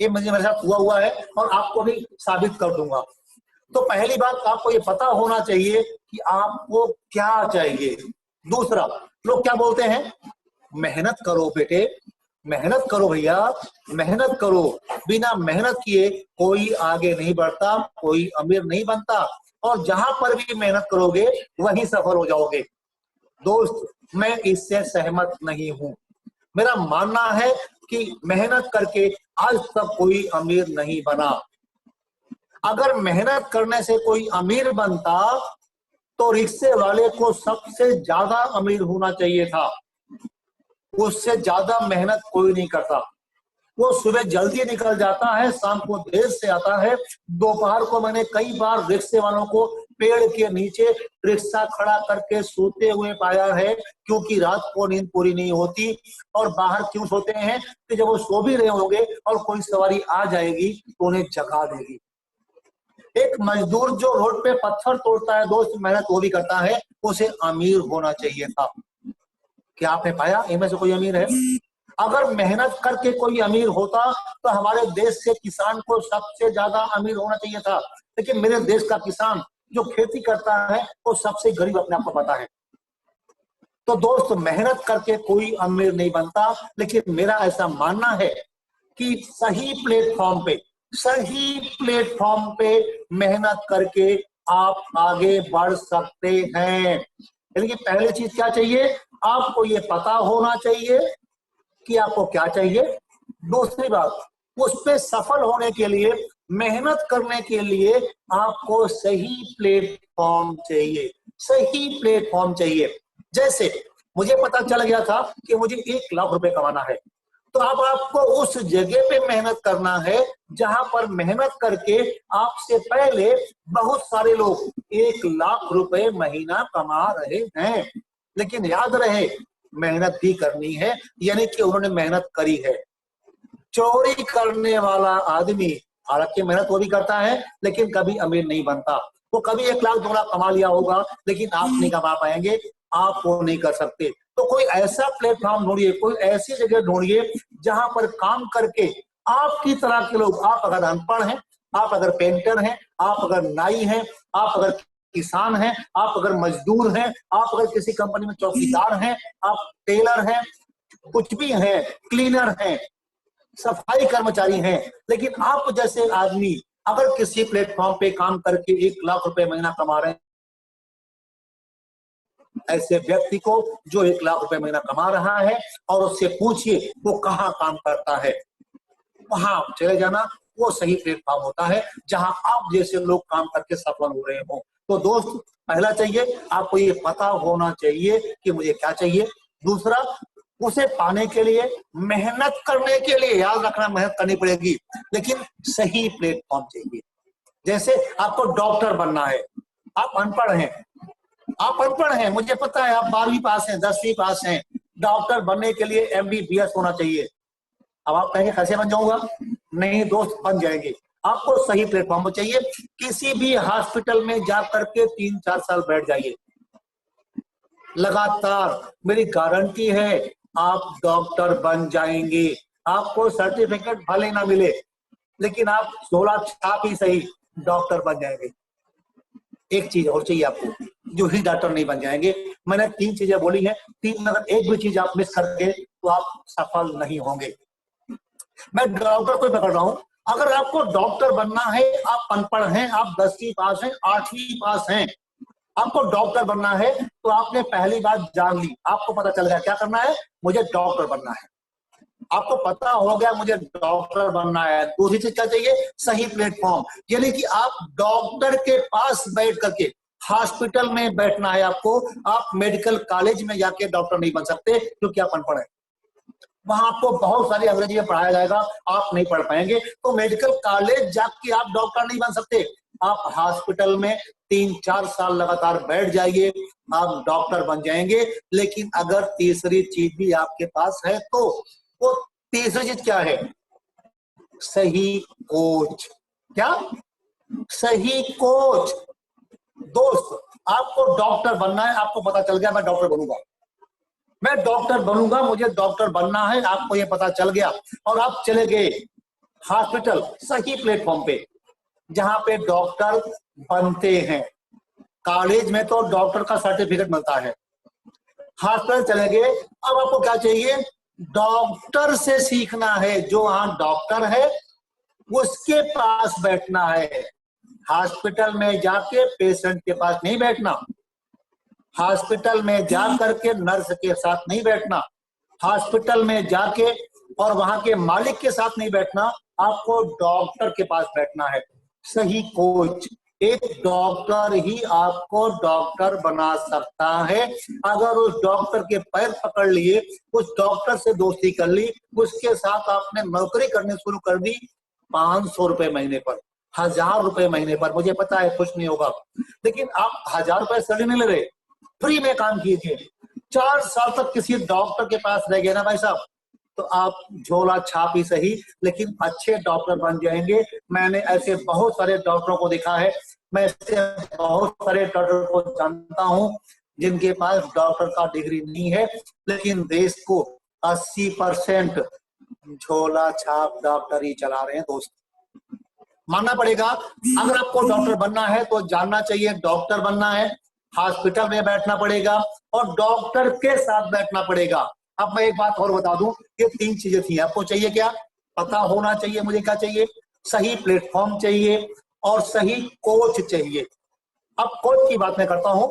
ये मेरे साथ हुआ है और आपको भी साबित कर दूंगा। तो पहली बात, आपको ये पता होना चाहिए कि आपको क्या चाहिए। दूसरा, लोग क्या बोलते हैं, मेहनत करो बेटे, मेहनत करो भैया, मेहनत करो। बिना मेहनत किए कोई आगे नहीं बढ़ता, कोई अमीर नहीं बनता, और जहां पर भी मेहनत करोगे वहीं सफल हो जाओगे। दोस्त, मैं इससे सहमत नहीं हूं। मेरा मानना है कि मेहनत करके आज तक कोई अमीर नहीं बना। अगर मेहनत करने से कोई अमीर बनता तो रिक्शे वाले को सबसे ज्यादा अमीर होना चाहिए था। उससे ज्यादा मेहनत कोई नहीं करता। वो सुबह जल्दी निकल जाता है, शाम को देर से आता है। दोपहर को मैंने कई बार रिक्शे वालों को पेड़ के नीचे रिक्शा खड़ा करके सोते हुए पाया है, क्योंकि रात को नींद पूरी नहीं होती। और बाहर क्यों सोते हैं कि जब वो सो भी रहे होंगे और कोई सवारी आ जाएगी तो उन्हें जगा देगी। एक मजदूर जो रोड पे पत्थर तोड़ता है दोस्त, मेहनत वो भी करता है, उसे अमीर होना चाहिए था। क्या आपने पाया इनमें से कोई अमीर है? अगर मेहनत करके कोई अमीर होता तो हमारे देश के किसान को सबसे ज्यादा अमीर होना चाहिए था। लेकिन मेरे देश का किसान जो खेती करता है वो सबसे गरीब अपने आप को पता है। तो दोस्त, मेहनत करके कोई अमीर नहीं बनता, लेकिन मेरा ऐसा मानना है कि सही प्लेटफॉर्म पे मेहनत करके आप आगे बढ़ सकते हैं। यानी कि पहली चीज क्या चाहिए, आपको ये पता होना चाहिए कि आपको क्या चाहिए। दूसरी बात, उस पे सफल होने के लिए, मेहनत करने के लिए आपको सही प्लेटफॉर्म चाहिए, सही प्लेटफॉर्म चाहिए। जैसे मुझे पता चल गया था कि मुझे 1 लाख रुपए कमाना है, तो अब आपको उस जगह पे मेहनत करना है जहां पर मेहनत करके आपसे पहले बहुत सारे लोग 1 लाख रुपए महीना कमा रहे हैं। लेकिन याद रहे, मेहनत भी करनी है, यानी कि उन्होंने मेहनत करी है। चोरी करने वाला आदमी, हालांकि मेहनत वो भी करता है लेकिन कभी अमीर नहीं बनता। वो कभी 1 लाख 2 लाख कमा लिया होगा, लेकिन आप नहीं कमा पाएंगे, आप वो नहीं कर सकते। तो कोई ऐसा प्लेटफॉर्म ढूंढिए, कोई ऐसी जगह ढूंढिए जहां पर काम करके आपकी तरह के लोग, आप अगर अनपढ़ हैं, आप अगर पेंटर हैं, आप अगर नाई हैं, आप अगर किसान हैं, आप अगर मजदूर हैं, आप अगर किसी कंपनी में चौकीदार हैं, आप टेलर हैं, कुछ भी हैं, क्लीनर हैं, सफाई कर्मचारी हैं, लेकिन आप जैसे आदमी अगर किसी प्लेटफॉर्म पे काम करके 1 लाख रुपए महीना कमा रहे हैं, ऐसे व्यक्ति को जो 1 लाख रुपए महीना कमा रहा है और उससे पूछिए वो कहाँ काम करता है, वहां चले जाना, वो सही प्लेटफॉर्म होता है जहां आप जैसे लोग काम करके सफल हो रहे हो। तो दोस्त, पहला चाहिए आपको ये पता होना चाहिए कि मुझे क्या चाहिए। दूसरा, उसे पाने के लिए मेहनत करने के लिए, याद रखना मेहनत करनी पड़ेगी, लेकिन सही प्लेटफॉर्म चाहिए। जैसे आपको डॉक्टर बनना है, आप अनपढ़ हैं, आप अनपढ़ हैं, मुझे पता है, आप 12वीं पास हैं, 10वीं पास हैं, डॉक्टर बनने के लिए MBBS होना चाहिए। अब आप कहेंगे कैसे बन जाऊंगा? नहीं दोस्त, बन जाएंगे। आपको सही प्लेटफॉर्म चाहिए। किसी भी हॉस्पिटल में जा करके 3-4 साल बैठ जाइए लगातार, मेरी गारंटी है आप डॉक्टर बन जाएंगे। आपको सर्टिफिकेट भले ना मिले, लेकिन आप 16 छाप ही सही डॉक्टर बन जाएंगे। एक चीज और चाहिए आपको, जो ही डॉक्टर नहीं बन जाएंगे। मैंने 3 चीजें बोली हैं, 3 अगर एक भी चीज आप मिस करके तो आप सफल नहीं होंगे। मैं डॉक्टर को पकड़ रहा हूं, अगर आपको डॉक्टर बनना है, आप अनपढ़ हैं, आप 10वीं पास हैं, 8वीं पास हैं, आपको डॉक्टर बनना है, तो आपने पहली बात जान ली, आपको पता चल गया क्या करना है, मुझे डॉक्टर बनना है। आपको पता हो गया मुझे डॉक्टर बनना है। दूसरी चीज क्या चाहिए? सही प्लेटफॉर्म, यानी कि आप डॉक्टर के पास बैठ करके, हॉस्पिटल में बैठना है आपको। आप मेडिकल कॉलेज में जाके डॉक्टर नहीं बन सकते क्योंकि आप अनपढ़ हैं। वहां आपको बहुत सारी अंग्रेजी में पढ़ाया जाएगा, आप नहीं पढ़ पाएंगे। तो मेडिकल कॉलेज जाके आप डॉक्टर नहीं बन सकते। आप हॉस्पिटल में 3-4 साल लगातार बैठ जाइए, आप डॉक्टर बन जाएंगे। लेकिन अगर तीसरी चीज भी आपके पास है, तो वो तीसरी चीज क्या है? सही कोच। क्या? सही कोच। दोस्त, आपको डॉक्टर बनना है, आपको पता चल गया मैं डॉक्टर बनूंगा, मैं डॉक्टर बनूंगा, मुझे डॉक्टर बनना है, आपको ये पता चल गया और आप चले गए हॉस्पिटल, सही प्लेटफॉर्म पे जहां पे डॉक्टर बनते हैं। कॉलेज में तो डॉक्टर का सर्टिफिकेट मिलता है, हॉस्पिटल चले गए, अब आपको क्या चाहिए? डॉक्टर से सीखना है। जो वहां डॉक्टर है उसके पास बैठना है। हॉस्पिटल में जाके पेशेंट के पास नहीं बैठना, हॉस्पिटल में जा करके नर्स के साथ नहीं बैठना, हॉस्पिटल में जाके और वहां के मालिक के साथ नहीं बैठना, आपको डॉक्टर के पास बैठना है। सही कोच, एक डॉक्टर ही आपको डॉक्टर बना सकता है। अगर उस डॉक्टर के पैर पकड़ लिए, उस डॉक्टर से दोस्ती कर ली, उसके साथ आपने नौकरी करनी शुरू कर दी, 500 रुपए महीने पर, 1000 रुपए महीने पर, मुझे पता है कुछ नहीं होगा, लेकिन आप 1000 रुपए सैलरी नहीं ले रहे, फ्री में काम कीजिए। 4 साल तक किसी डॉक्टर के पास रह गए ना भाई साहब, तो आप झोला छाप ही सही, लेकिन अच्छे डॉक्टर बन जाएंगे। मैंने ऐसे बहुत सारे डॉक्टरों को देखा है, मैं ऐसे बहुत सारे डॉक्टर को जानता हूं जिनके पास डॉक्टर का डिग्री नहीं है, लेकिन देश को 80% झोला छाप डॉक्टर ही चला रहे हैं। दोस्त, मानना पड़ेगा, अगर आपको डॉक्टर बनना है तो जानना चाहिए डॉक्टर बनना है, हॉस्पिटल में बैठना पड़ेगा और डॉक्टर के साथ बैठना पड़ेगा। अब मैं एक बात और बता दूं, ये 3 चीजें थी। आपको चाहिए क्या? पता होना चाहिए मुझे क्या चाहिए, सही प्लेटफॉर्म चाहिए और सही कोच चाहिए। अब कोच की बात मैं करता हूं।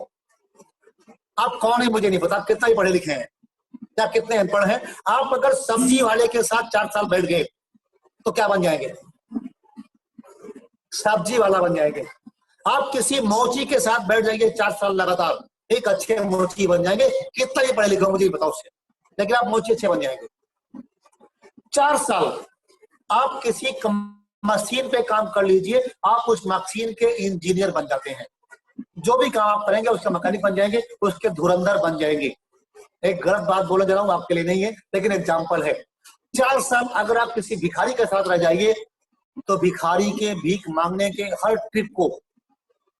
आप कौन है मुझे नहीं पता, कितना ही पढ़े लिखे हैं या कितने अनपढ़ हैं। आप अगर सब्जी वाले के साथ 4 साल बैठ गए तो क्या बन जाएंगे? सब्जी वाला बन जाएंगे। आप किसी मोची के साथ बैठ जाएंगे 4 साल लगातार, एक अच्छे मोची बन जाएंगे। कितना ही पढ़े लिखे हो मुझे बताओ उससे, लेकिन आप मोची अच्छे बन जाएंगे। 4 साल आप किसी मशीन पे काम कर लीजिए, आप उस मशीन के इंजीनियर बन जाते हैं। जो भी काम आप करेंगे उसका मैकेनिक बन जाएंगे, उसके धुरंधर बन जाएंगे। एक गलत बात बोलने जा रहा हूं, आपके लिए नहीं है, लेकिन एग्जाम्पल है। 4 साल अगर आप किसी भिखारी के साथ रह जाइए तो भिखारी के भीख मांगने के हर ट्रिक को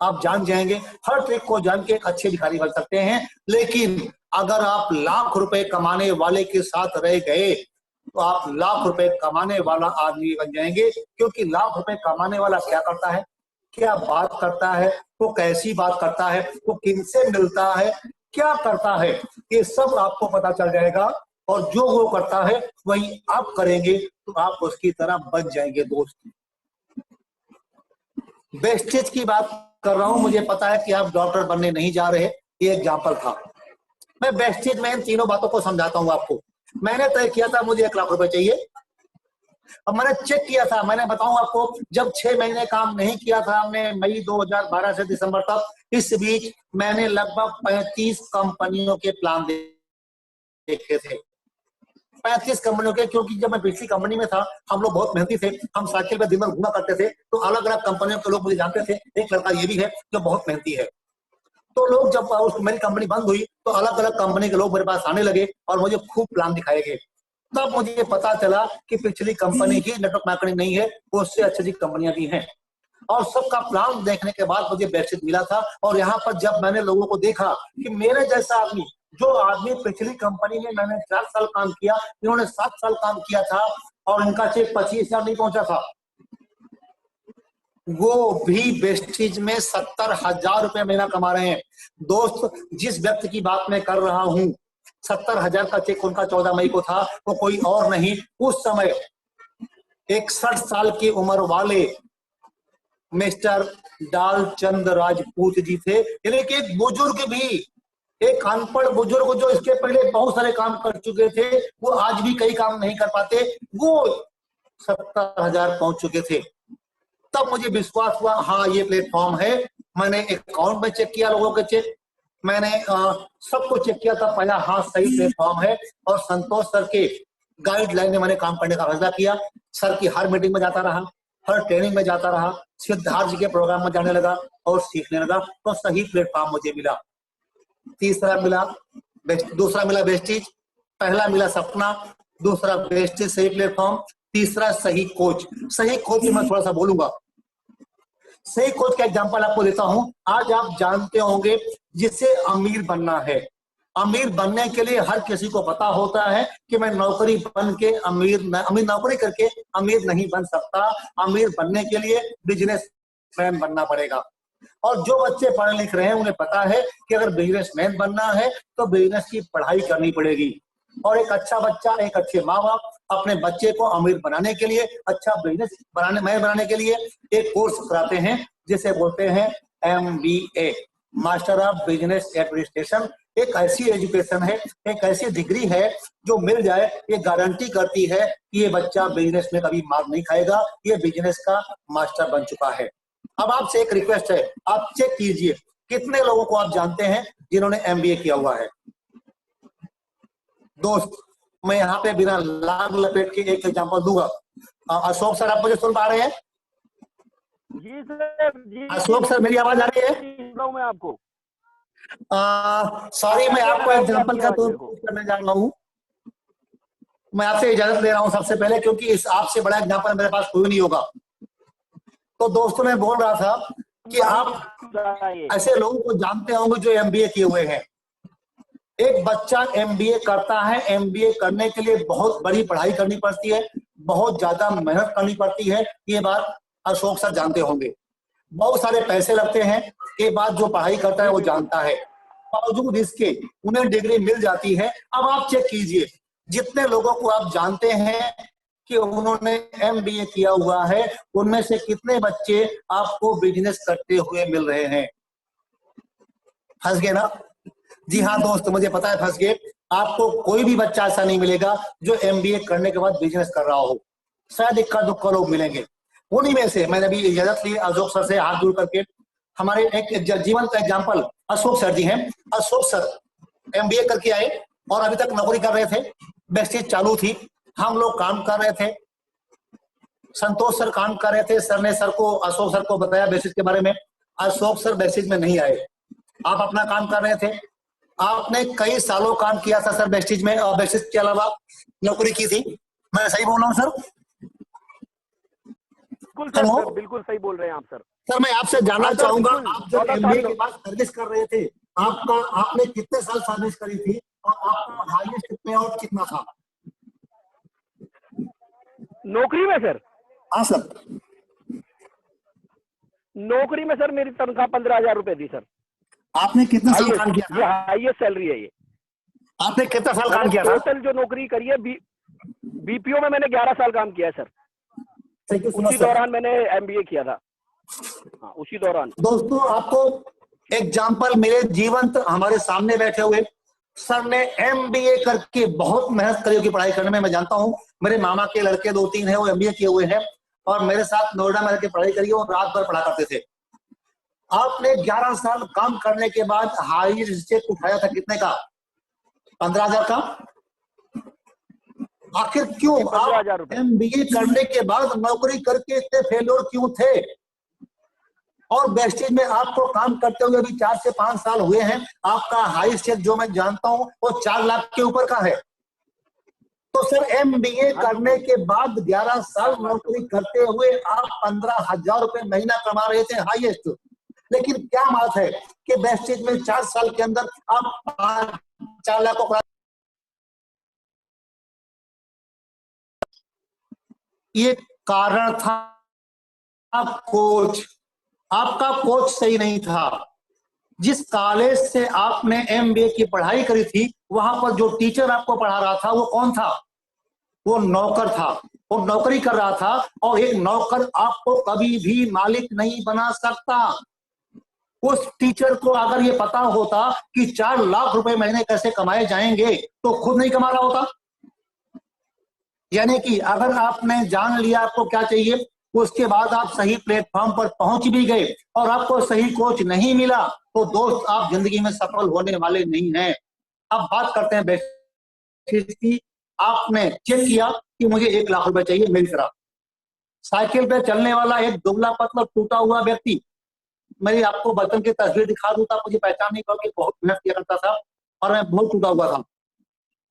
आप जान जाएंगे, हर ट्रिक को जान के एक अच्छे भिखारी बन सकते हैं। लेकिन अगर आप लाख रुपए कमाने वाले के साथ रह गए तो आप लाख रुपए कमाने वाला आदमी बन जाएंगे, क्योंकि लाख रुपए कमाने वाला क्या करता है, क्या बात करता है, वो कैसी बात करता है, वो किनसे मिलता है, क्या करता है, ये सब आपको पता चल जाएगा। और जो वो करता है वही आप करेंगे तो आप उसकी तरह बन जाएंगे। दोस्त, वेस्टेज की बात कर रहा हूं, मुझे पता है कि आप डॉक्टर बनने नहीं जा रहे, ये एग्जाम्पल था। मैं वेस्टेज में इन तीनों बातों को समझाता हूं आपको। मैंने तय किया था मुझे 1 लाख रुपए चाहिए। अब मैंने चेक किया था, मैंने बताऊं आपको, जब 6 महीने काम नहीं किया था हमने मई 2012 से दिसंबर तक, इस बीच मैंने लगभग 35 कंपनियों के प्लान देखे थे। 35 कंपनियों के, क्योंकि जब मैं पिछली कंपनी में था हम लोग बहुत मेहनती थे, हम साइकिल पे दिन भर घूमा करते थे, तो अलग अलग कंपनियों के लोग मुझे जानते थे। एक लड़का ये भी है जो बहुत मेहनती है। तो लोग जब मेरी कंपनी बंद हुई तो अलग अलग कंपनी के लोग मेरे पास आने लगे और मुझे खूब प्लान दिखाए गए। तब मुझे पता चला कि पिछली कंपनी की नेटवर्क मार्केटिंग नहीं है, उससे अच्छी कंपनियां भी हैं। और सबका प्लान देखने के बाद मुझे बेनिफिट मिला था। और यहाँ पर जब मैंने लोगों को देखा कि मेरे जैसा आदमी, जो आदमी पिछली कंपनी में मैंने 4 साल काम किया, इन्होंने 7 साल काम किया था और इनका चेक 25,000 नहीं पहुंचा था, वो भी वेस्टेज में 70,000 रुपए महीना कमा रहे हैं। दोस्त, जिस व्यक्ति की बात मैं कर रहा हूं, 70,000 का चेक उनका 14 मई को था, वो कोई और नहीं, उस समय 61 साल की उम्र वाले मिस्टर डालचंद राजपूत जी थे। यानी कि एक बुजुर्ग भी, एक अनपढ़ बुजुर्ग जो इसके पहले बहुत सारे काम कर चुके थे, वो आज भी कई काम नहीं कर पाते, वो 70,000 पहुंच चुके थे। तब मुझे विश्वास हुआ, हाँ ये प्लेटफॉर्म है। मैंने अकाउंट में चेक किया लोगों के चेक, मैंने सब कुछ चेक किया था, पहला हाँ सही प्लेटफॉर्म है। और संतोष सर के गाइडलाइन में मैंने काम करने का फैसला किया। सर की हर मीटिंग में जाता रहा, हर ट्रेनिंग में जाता रहा, सिद्धार्थ जी के प्रोग्राम में जाने लगा और सीखने लगा, तो सही प्लेटफॉर्म मुझे मिला। दूसरा मिला वेस्टेज, पहला मिला सपना, दूसरा वेस्टेज सही प्लेटफॉर्म, तीसरा सही कोच। सही कोच मैं थोड़ा सा बोलूंगा। सही कोच का एग्जांपल आपको देता हूं। आज आप जानते होंगे जिसे अमीर बनना है, अमीर बनने के लिए हर किसी को पता होता है कि मैं नौकरी बन के अमीर नौकरी करके अमीर नहीं बन सकता। अमीर बनने के लिए बिजनेसमैन बनना पड़ेगा। और जो बच्चे पढ़े लिख रहे हैं उन्हें पता है कि अगर बिजनेसमैन बनना है तो बिजनेस की पढ़ाई करनी पड़ेगी। और एक अच्छा बच्चा, एक अच्छे माँ बाप अपने बच्चे को अमीर बनाने के लिए, अच्छा बिजनेस बनाने के लिए एक कोर्स कराते हैं जिसे बोलते हैं MBA, master of business administration. एक ऐसी एजुकेशन है, एक ऐसी डिग्री है जो मिल जाए ये गारंटी करती है कि ये बच्चा बिजनेस में कभी मार नहीं खाएगा, ये बिजनेस का मास्टर बन चुका है। अब आपसे एक रिक्वेस्ट है, आप चेक कीजिए कितने लोगों को आप जानते हैं जिन्होंने MBA किया हुआ है। दोस्त, मैं यहाँ पे बिना लाग लपेट के एक एग्जांपल दूंगा। अशोक सर, आप मुझे सुन पा रहे हैं? जी सर, जी अशोक सर, मेरी आवाज आ रही है? मैं आपको सॉरी, मैं आपको एग्जांपल का तो करने जा रहा हूँ। मैं आपसे इजाजत ले रहा हूँ सबसे पहले, क्योंकि इस आपसे बड़ा एग्जांपल मेरे पास कोई नहीं होगा। तो दोस्तों, मैं बोल रहा था कि आप ऐसे लोगों को जानते होंगे जो MBA किए हुए हैं। एक बच्चा MBA करता है, MBA करने के लिए बहुत बड़ी पढ़ाई करनी पड़ती है, बहुत ज्यादा मेहनत करनी पड़ती है, ये बात अशोक सर जानते होंगे। बहुत सारे पैसे लगते हैं, ये बात जो पढ़ाई करता है वो जानता है। बावजूद इसके उन्हें डिग्री मिल जाती है। अब आप चेक कीजिए जितने लोगों को आप जानते हैं कि उन्होंने MBA किया हुआ है, उनमें से कितने बच्चे आपको बिजनेस करते हुए मिल रहे हैं? फंस गए ना? जी हाँ दोस्त, मुझे पता है फंस गए। आपको कोई भी बच्चा ऐसा नहीं मिलेगा जो MBA करने के बाद बिजनेस कर रहा हो। शायद इक्का दुक्का लोग मिलेंगे। उन्हीं में से मैंने भी इजाजत ली अशोक सर से हाथ जोड़ करके। हमारे एक जीवन का एग्जाम्पल अशोक सर जी हैं। अशोक सर MBA करके आए और अभी तक नौकरी कर रहे थे, वेस्टेज चालू थी, हम लोग काम कर रहे थे, संतोष सर काम कर रहे थे। सर ने अशोक सर को बताया वेस्टेज के बारे में। अशोक सर वेस्टेज में नहीं आए, आप अपना काम कर रहे थे। आपने कई सालों काम किया था सर वेस्टेज में, और वेस्टेज के अलावा नौकरी की थी। मैं सही बोल रहा हूँ सर? बिल्कुल सही बोल रहे हैं आप सर। सर, मैं आपसे जानना चाहूंगा, आप जब MBA के बाद सर्विस कर रहे थे आपका आपने कितने साल सर्विस करी थी और आपका हाईएस्ट पे आउट कितना था? नौकरी में सर, हाँ सर। नौकरी में सर मेरी तनख्वाह 15,000 रुपए थी सर। आपने कितना साल काम किया ये था? हाईएस्ट सैलरी है ये। आपने कितना साल काम मैंने किया था? टोटल जो नौकरी करी है बीपीओ में मैंने 11 साल काम किया है sir. Thank you so much उसी सर। दौरान मैंने एमबीए किया था। हाँ, उसी दौरान। दोस्तों आपको एग्जाम्पल मेरे जीवंत हमारे सामने बैठे हुए सर ने एमबीए करके बहुत मेहनत करी होगी पढ़ाई करने में। मैं जानता हूँ मेरे मामा के लड़के 2-3 हैं वो एमबीए किए हुए हैं और मेरे साथ नोएडा में रह के पढ़ाई करी और रात भर पढ़ा करते थे। आपने 11 साल काम करने के बाद हाईएस्ट चेक उठाया था कितने का? 15,000 का। आखिर क्यों 15,000 आप रुपए। एमबीए करने के बाद नौकरी करके इतने फेल्योर क्यों थे? और वेस्टेज में आपको काम करते हुए अभी 4 से 5 साल हुए हैं, आपका हाईएस्ट चेक जो मैं जानता हूं वो 4 लाख के ऊपर का है। तो सर एमबीए करने के बाद 11 साल नौकरी करते हुए आप 15,000 रुपए महीना कमा रहे थे हाईएस्ट। लेकिन क्या बात है कि वेस्टेज में 4 साल के अंदर आप 4 लाख को, ये कारण था कोच। आपका कोच सही नहीं था। जिस कॉलेज से आपने एमबीए की पढ़ाई करी थी वहां पर जो टीचर आपको पढ़ा रहा था वो कौन था? वो नौकर था। वो नौकरी कर रहा था और एक नौकर आपको कभी भी मालिक नहीं बना सकता। उस टीचर को अगर ये पता होता कि 4 लाख रुपए महीने कैसे कमाए जाएंगे तो खुद नहीं कमा रहा होता। यानी कि अगर आपने जान लिया आपको क्या चाहिए, उसके बाद आप सही प्लेटफॉर्म पर पहुंच भी गए और आपको सही कोच नहीं मिला तो दोस्त आप जिंदगी में सफल होने वाले नहीं हैं। अब बात करते हैं बेसिस की। आपने चेक किया कि मुझे 1 लाख रुपए चाहिए, मिल करा। साइकिल पे चलने वाला एक दुबला पतला टूटा हुआ व्यक्ति, मेरी आपको बचपन की तस्वीर दिखा दूं तो आप मुझे पहचान नहीं पाओगे, बहुत मेहनत किया करता था और मैं बहुत टूटा हुआ था।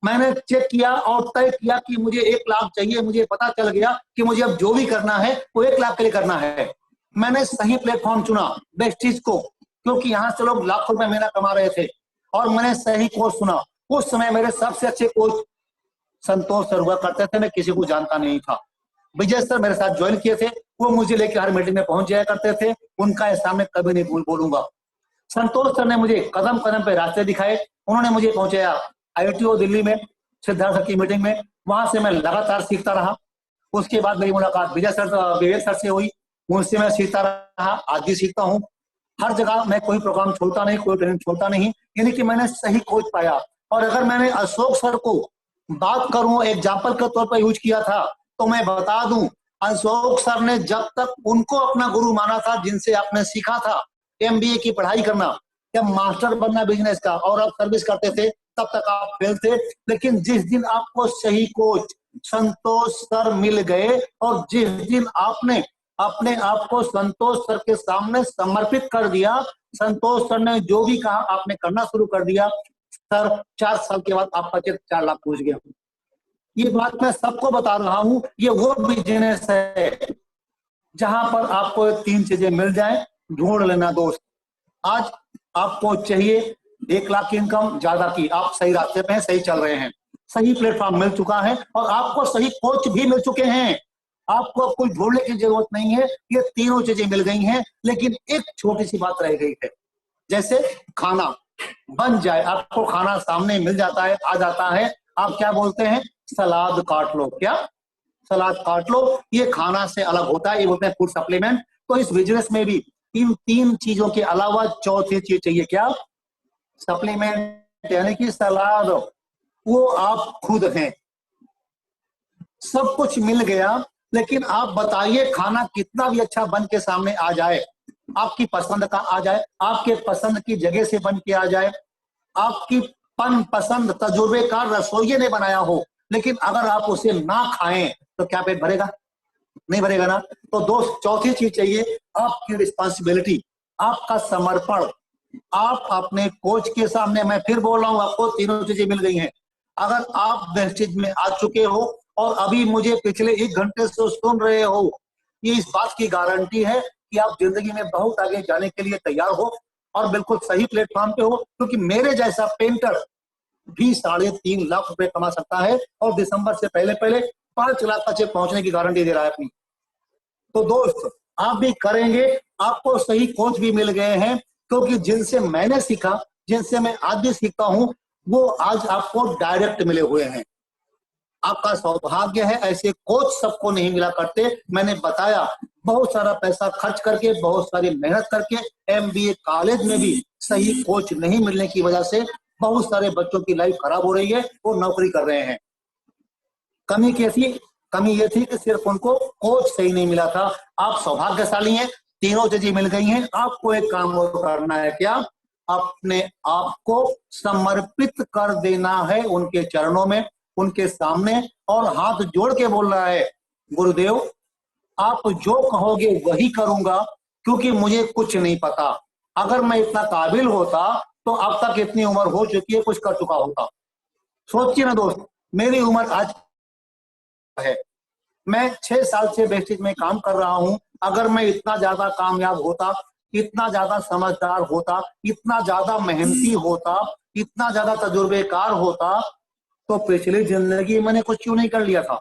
मैंने चेक किया और तय किया कि मुझे 1 लाख चाहिए। मुझे पता चल गया कि मुझे अब जो भी करना है वो 1 लाख के लिए करना है। मैंने सही प्लेटफॉर्म चुना वेस्टीज को, क्योंकि यहाँ से लोग लाखों रुपए महीना कमा रहे थे और मैंने सही कोच सुना। उस समय मेरे सबसे अच्छे कोच संतोष सर हुआ करते थे, मैं किसी को जानता नहीं था। विजय सर मेरे साथ ज्वाइन किए थे, वो मुझे लेकर हर मीटिंग में पहुंच जाया करते थे, उनका एहसान मैं कभी नहीं बोलूंगा। संतोष सर ने मुझे कदम कदम पे रास्ते दिखाए, उन्होंने मुझे पहुंचाया आईटीओ दिल्ली में सिद्धार्थ सर की मीटिंग में, वहां से मैं लगातार सीखता रहा। उसके बाद मेरी मुलाकात विवेक सर से हुई, उनसे मैं सीखता रहा, आज भी सीखता हूँ। हर जगह मैं कोई प्रोग्राम छोड़ता नहीं, कोई ट्रेनिंग छोड़ता नहीं, यानी कि मैंने सही कोच पाया। और अगर मैंने अशोक सर को बात करूं एग्जाम्पल के तौर पर यूज किया था तो मैं बता दूं, अशोक सर ने जब तक उनको अपना गुरु माना था जिनसे आपने सीखा था एमबीए की पढ़ाई करना या मास्टर बनना बिजनेस का, और आप सर्विस करते थे, तब तक आप फेल थे। लेकिन जिस दिन आपको सही कोच संतोष सर मिल गए और जिस दिन आपने अपने आप को संतोष सर के सामने समर्पित कर दिया, संतोष सर ने जो भी कहा आपने करना शुरू कर दिया, सर 4 साल के बाद आपका चेक 4 लाख पहुंच गया। ये बात मैं सबको बता रहा हूं, ये वो बिजनेस है जहां पर आपको 3 चीजें मिल जाए, ढूंढ लेना दोस्त। आज आपको चाहिए 1 लाख की इनकम ज्यादा की, आप सही रास्ते पे हैं, सही चल रहे हैं, सही प्लेटफॉर्म मिल चुका है और आपको सही कोच भी मिल चुके हैं। आपको अब कोई ढूंढने की जरूरत नहीं है, ये तीनों चीजें मिल गई हैं। लेकिन एक छोटी सी बात रह गई है, जैसे खाना बन जाए, आपको खाना सामने मिल जाता है, आ जाता है, आप क्या बोलते हैं? सलाद काट लो। क्या? सलाद काट लो। ये खाना से अलग होता है, ये बोलते हैं फूड सप्लीमेंट। तो इस बिजनेस में भी इन 3 चीजों के अलावा चौथी चीज चाहिए, क्या? सप्लीमेंट, यानी कि सलाद। वो आप खुद हैं। सब कुछ मिल गया, लेकिन आप बताइए खाना कितना भी अच्छा बन के सामने आ जाए, आपकी पसंद का आ जाए, आपके पसंद की जगह से बन के आ जाए, आपकी पसंद तजुर्बेकार रसोइये ने बनाया हो, लेकिन अगर आप उसे ना खाएं तो क्या पेट भरेगा? नहीं भरेगा ना। तो दोस्त चौथी चीज चाहिए, आपकी रिस्पॉन्सिबिलिटी, आपका समर्पण। आप अपने कोच के सामने, मैं फिर बोल रहा हूं, आपको तीनों चीजें मिल गई हैं। अगर आप वेस्टेज में आ चुके हो और अभी मुझे पिछले 1 घंटे से सुन रहे हो, ये इस बात की गारंटी है कि आप जिंदगी में बहुत आगे जाने के लिए तैयार हो। और बिल्कुल सही प्लेटफॉर्म पे हो, क्योंकि मेरे जैसा पेंटर भी 3.5 लाख रुपए कमा सकता है और दिसंबर से पहले पहले 5 लाख तक पहुंचने की गारंटी दे रहा है अपनी। तो दोस्त आप भी करेंगे, आपको सही कोच भी मिल गए हैं, क्योंकि जिनसे मैंने सीखा, जिनसे मैं आज भी सीखता हूं, वो आज आपको डायरेक्ट मिले हुए हैं। आपका सौभाग्य है, ऐसे कोच सबको नहीं मिला करते। मैंने बताया बहुत सारा पैसा खर्च करके, बहुत सारी मेहनत करके, एमबीए कॉलेज में भी सही कोच नहीं मिलने की वजह से बहुत सारे बच्चों की लाइफ खराब हो रही है, वो नौकरी कर रहे हैं। कमी कैसी? कमी ये थी कि सिर्फ उनको कोच सही नहीं मिला था। आप सौभाग्यशाली हैं, तीनों चीजें मिल गई हैं। आपको एक काम और करना है, क्या? अपने आप को समर्पित कर देना है उनके चरणों में, उनके सामने, और हाथ जोड़ के बोल रहा है, गुरुदेव आप जो कहोगे वही करूंगा, क्योंकि मुझे कुछ नहीं पता। अगर मैं इतना काबिल होता तो अब तक इतनी उम्र हो चुकी है, कुछ कर चुका होता। सोचिए ना दोस्त, मेरी उम्र आज है, मैं 6 साल से वेस्टेज में काम कर रहा हूं। अगर मैं इतना ज्यादा कामयाब होता, इतना ज्यादा समझदार होता, इतना ज्यादा मेहनती होता, इतना ज्यादा तजुर्बेकार होता, तो पिछली जिंदगी मैंने कुछ क्यों नहीं कर लिया था?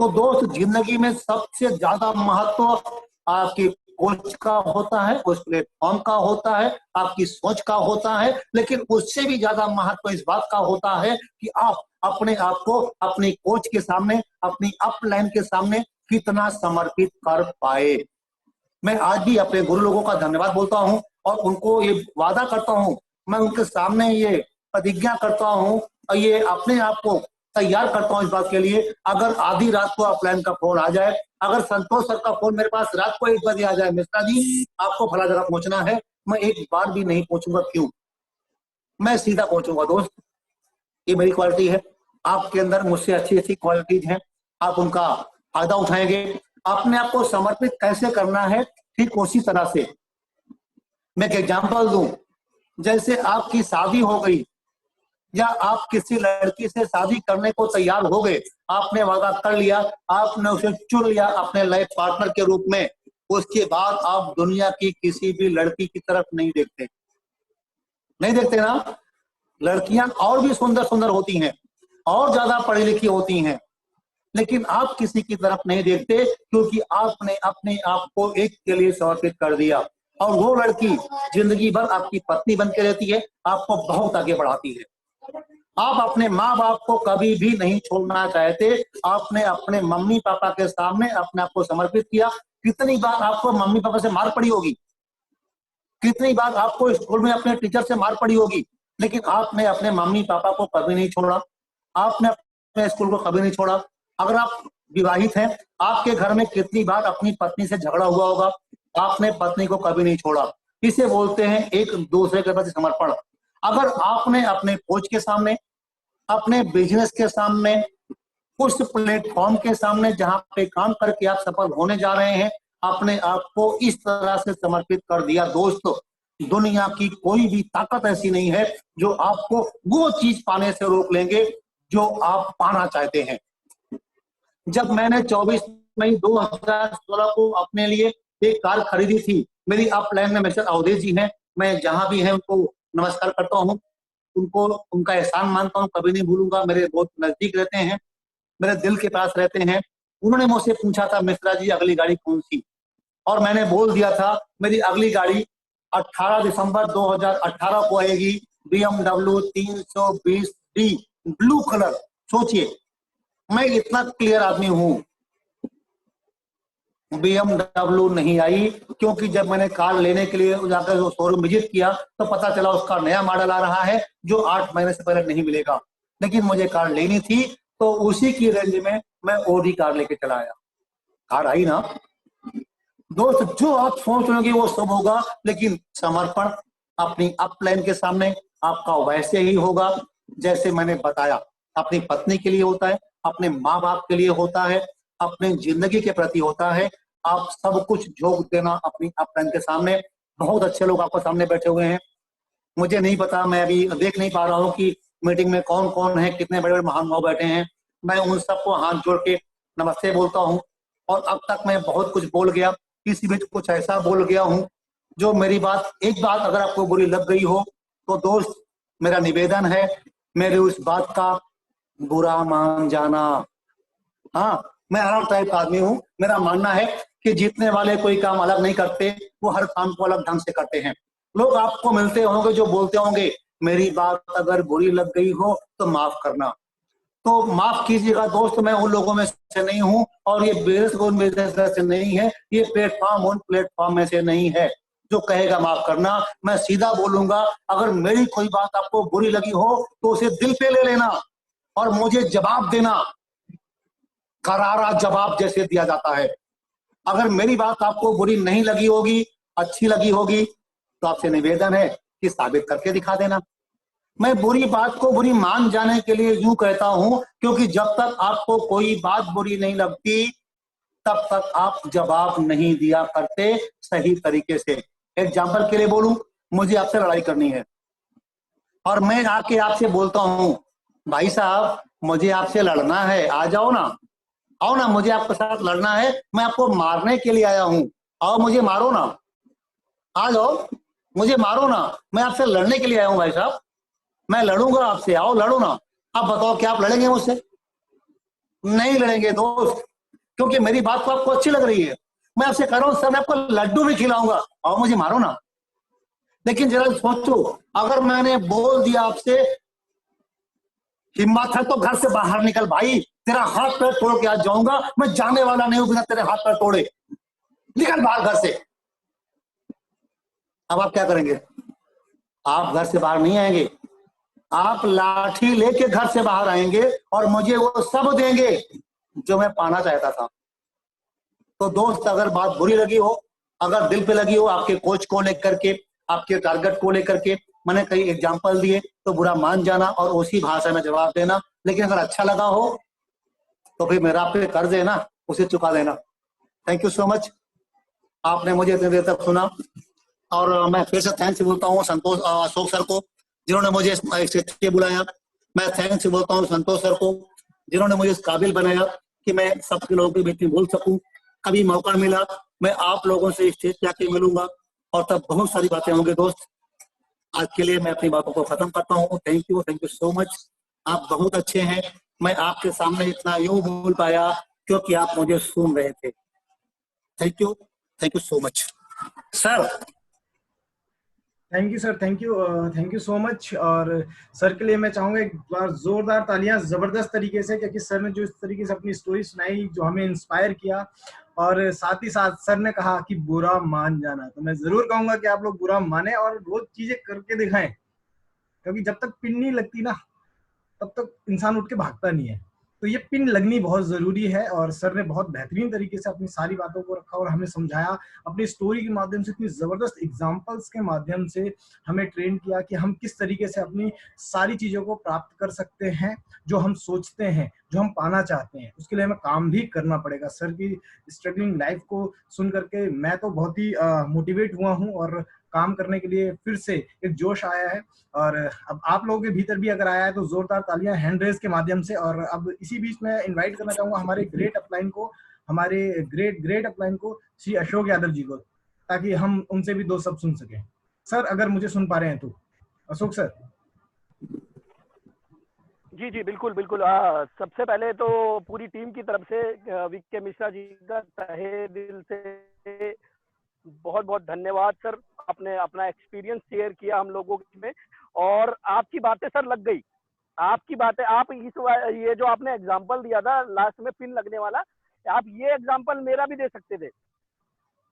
तो दोस्त, जिंदगी में सबसे ज्यादा महत्व आपकी कोच का होता है, उस प्लेटफॉर्म का होता है, आपकी सोच का होता है, लेकिन उससे भी ज्यादा महत्व इस बात का होता है कि आप अपने आप को अपनी कोच के सामने, अपनी अपलाइन के सामने कितना समर्पित कर पाए। मैं आज भी अपने गुरु लोगों का धन्यवाद बोलता हूं और उनको ये वादा करता हूं, मैं उनके सामने ये प्रतिज्ञा करता हूं और ये अपने आप को तैयार करता हूं इस बात के लिए, अगर आधी रात को अपलाइन का फोन आ जाए, अगर संतोष सर का फोन मेरे पास रात को 1 बजे आ जाए, मिश्रा जी आपको फला जगह पहुंचना है, मैं एक बार भी नहीं पहुंचूंगा। क्यों? मैं सीधा पहुंचूंगा दोस्त। ये मेरी क्वालिटी है। आपके अंदर मुझसे अच्छी अच्छी क्वालिटीज हैं, आप उनका फायदा उठाएंगे। अपने आप को समर्पित कैसे करना है, ठीक उसी तरह से मैं एक एग्जांपल दूं। जैसे आपकी शादी हो गई या आप किसी लड़की से शादी करने को तैयार हो गए, आपने वादा कर लिया, आपने उसे चुन लिया अपने लाइफ पार्टनर के रूप में, उसके बाद आप दुनिया की किसी भी लड़की की तरफ नहीं देखते। नहीं देखते ना? लड़कियां और भी सुंदर सुंदर होती हैं, और ज्यादा पढ़ी लिखी होती हैं, लेकिन आप किसी की तरफ नहीं देखते, क्योंकि आपने अपने आप को एक के लिए समर्पित कर दिया। और वो लड़की जिंदगी भर आपकी पत्नी बन के रहती है, आपको बहुत आगे बढ़ाती है। आप अपने माँ बाप को कभी भी नहीं छोड़ना चाहते। आपने अपने मम्मी पापा के सामने अपने आप को समर्पित किया। कितनी बार आपको मम्मी पापा से मार पड़ी होगी, कितनी बार आपको स्कूल में अपने टीचर से मार पड़ी होगी, लेकिन आपने अपने मम्मी पापा को कभी नहीं छोड़ा, आपने अपने स्कूल को कभी नहीं छोड़ा। अगर आप विवाहित हैं, आपके घर में कितनी बार अपनी पत्नी से झगड़ा हुआ होगा, आपने पत्नी को कभी नहीं छोड़ा। इसे बोलते हैं एक दूसरे के प्रति समर्पण। अगर आपने अपने कोच के सामने, अपने बिजनेस के सामने, उस प्लेटफॉर्म के सामने जहां पे काम करके आप सफल होने जा रहे हैं, अपने आप को इस तरह से समर्पित कर दिया दोस्तों, दुनिया की कोई भी ताकत ऐसी नहीं है जो आपको वो चीज पाने से रोक लेंगे जो आप पाना चाहते हैं। जब मैंने 24 मई 2016 को अपने लिए एक कार खरीदी थी, मेरी अपलाइन में मिस्टर अवधेश जी हैं, मैं जहां भी हैं उनको नमस्कार करता हूँ, उनको उनका एहसान मानता हूँ, कभी नहीं भूलूंगा। मेरे बहुत नजदीक रहते हैं, मेरे दिल के पास रहते हैं। उन्होंने मुझसे पूछा था, मिश्रा जी अगली गाड़ी कौन सी, और मैंने बोल दिया था मेरी अगली गाड़ी 18 दिसंबर 2018 को आएगी, BMW 320D ब्लू कलर। सोचिए, मैं इतना क्लियर आदमी हूं। BMW नहीं आई, क्योंकि जब मैंने कार लेने के लिए जाकर शोरूम विजिट किया तो पता चला उसका नया मॉडल आ रहा है जो 8 महीने से पहले नहीं मिलेगा। लेकिन मुझे कार लेनी थी, तो उसी की रेंज में मैं ओडी कार लेके चला आया। कार आई ना दोस्त, जो आप सोच रहे हो वो सब होगा, लेकिन समर्पण अपनी अपलाइन के सामने आपका वैसे ही होगा जैसे मैंने बताया। अपनी पत्नी के लिए होता है, अपने माँ बाप के लिए होता है, अपने जिंदगी के प्रति होता है। आप सब कुछ झोंक देना अपनी अपलाइन के सामने। बहुत अच्छे लोग आपके सामने बैठे हुए हैं, मुझे नहीं पता, मैं अभी देख नहीं पा रहा हूँ कि मीटिंग में कौन कौन है, कितने बड़े बड़े महानुभाव बैठे हैं। मैं उन सबको हाथ जोड़ के नमस्ते बोलता हूँ। और अब तक मैं बहुत कुछ बोल गया, इस बीच कुछ ऐसा बोल गया हूँ जो मेरी बात, एक बात अगर आपको बुरी लग गई हो तो दोस्त मेरा निवेदन है, मेरे उस बात का बुरा मान जाना। हाँ, मैं अलग टाइप का आदमी हूँ। मेरा मानना है कि जीतने वाले कोई काम अलग नहीं करते, वो हर काम को अलग ढंग से करते हैं। लोग आपको मिलते होंगे जो बोलते होंगे मेरी बात अगर बुरी लग गई हो तो माफ करना, तो माफ कीजिएगा दोस्त, मैं उन लोगों में से नहीं हूँ और ये बिजनेस उन बिजनेस से नहीं है, ये प्लेटफॉर्म उन प्लेटफॉर्म में से नहीं है जो कहेगा माफ करना। मैं सीधा बोलूंगा, अगर मेरी कोई बात आपको बुरी लगी हो तो उसे दिल पे ले लेना और मुझे जवाब देना, करारा जवाब जैसे दिया जाता है। अगर मेरी बात आपको बुरी नहीं लगी होगी, अच्छी लगी होगी, तो आपसे निवेदन है कि साबित करके दिखा देना। मैं बुरी बात को बुरी मान जाने के लिए यूं कहता हूं क्योंकि जब तक आपको कोई बात बुरी नहीं लगती तब तक आप जवाब नहीं दिया करते सही तरीके से। एग्जाम्पल के लिए बोलूं, मुझे आपसे लड़ाई करनी है और मैं आके आपसे बोलता हूं भाई साहब मुझे आपसे लड़ना है, आ जाओ ना, आओ ना, मुझे आपके साथ लड़ना है, मैं आपको मारने के लिए आया हूं, आओ मुझे मारो ना, आ जाओ मुझे मारो ना, मैं आपसे लड़ने के लिए आया हूं भाई साहब, मैं लड़ूंगा आपसे, आओ लड़ो ना। आप बताओ क्या आप लड़ेंगे मुझसे? नहीं लड़ेंगे दोस्त, क्योंकि मेरी बात तो आपको अच्छी लग रही है। मैं आपसे कह रहा हूं सर मैं आपको लड्डू भी खिलाऊंगा, आओ मुझे मारो ना। लेकिन जरा सोचो, अगर मैंने बोल दिया आपसे हिम्मत है तो घर से बाहर निकल भाई, तेरा हाथ पैर तोड़ के आज जाऊंगा, मैं जाने वाला नहीं हूं बिना तेरे हाथ पैर तोड़े, निकल बाहर घर से। अब आप क्या करेंगे? आप घर से बाहर नहीं आएंगे, आप लाठी लेके घर से बाहर आएंगे और मुझे वो सब देंगे जो मैं पाना चाहता था। तो दोस्त अगर बात बुरी लगी हो, अगर दिल पे लगी हो, आपके कोच को लेकर के, आपके टारगेट को लेकर के मैंने कई एग्जाम्पल दिए, तो बुरा मान जाना और उसी भाषा में जवाब देना। लेकिन अगर अच्छा लगा हो तो फिर मेरा आप पे कर्ज है ना, उसे चुका देना। थैंक यू सो मच, आपने मुझे इतनी देर तक सुना और मैं फिर से थैंक्स बोलता हूँ संतोष अशोक सर को जिन्होंने मुझे स्टेज पे बुलाया। मैं थैंक्स बोलता हूँ संतोष सर को जिन्होंने मुझे इस काबिल बनाया कि मैं सबके लोगों के बीच में बोल सकूं। कभी मौका मिला मैं आप लोगों से स्टेज पे आके मिलूंगा और तब बहुत सारी बातें होंगी दोस्त। आज के लिए मैं अपनी बातों को खत्म करता हूँ। थैंक यू सो मच, आप बहुत अच्छे हैं। मैं आपके सामने इतना यूं बोल पाया क्योंकि आप मुझे सुन रहे थे। Thank you so much sir. Thank you sir, thank you so much. और सर के लिए मैं चाहूंगा एक बार जोरदार तालियां, जबरदस्त तरीके से, क्योंकि सर ने जो इस तरीके से अपनी स्टोरी सुनाई जो हमें इंस्पायर किया, और साथ ही साथ सर ने कहा कि बुरा मान जाना, तो मैं जरूर कहूंगा कि आप लोग बुरा माने और वो चीजें करके दिखाएं, क्योंकि जब तक पिन नहीं लगती ना तब तक इंसान उठ के भागता नहीं है। तो ये पिन लगनी बहुत जरूरी है और सर ने बहुत बेहतरीन तरीके से अपनी सारी बातों को रखा और हमें समझाया अपनी स्टोरी के माध्यम से, इतनी जबरदस्त एग्जांपल्स के माध्यम से हमें ट्रेन किया कि हम किस तरीके से अपनी सारी चीजों को प्राप्त कर सकते हैं, जो हम सोचते हैं, जो हम पाना चाहते हैं, उसके लिए हमें काम भी करना पड़ेगा। सर की स्ट्रगलिंग लाइफ को सुन करके मैं तो बहुत ही मोटिवेट हुआ हूँ और काम करने के लिए फिर से एक जोश आया है। और अब आप लोगों के भीतर भी अगर आया है तो जोरदार तालियां हैंड रेज के माध्यम से। और अब इसी बीच में इनवाइट करना चाहूंगा हमारे ग्रेट अपलाइन को, हमारे ग्रेट अपलाइन को, श्री अशोक यादव जी को, ताकि हम उनसे भी दो शब्द सुन सकें। सर अगर मुझे सुन पा रहे हैं तो अशोक सर। जी जी बिल्कुल बिल्कुल। सबसे पहले तो पूरी टीम की तरफ से वीके मिश्रा जी का तहे दिल से बहुत बहुत धन्यवाद सर। आपने अपना एक्सपीरियंस शेयर किया हम लोगों में और आपकी बातें सर लग गई। आपकी बातें, आप ये जो आपने एग्जांपल दिया था लास्ट में पिन लगने वाला, आप ये एग्जांपल मेरा भी दे सकते थे,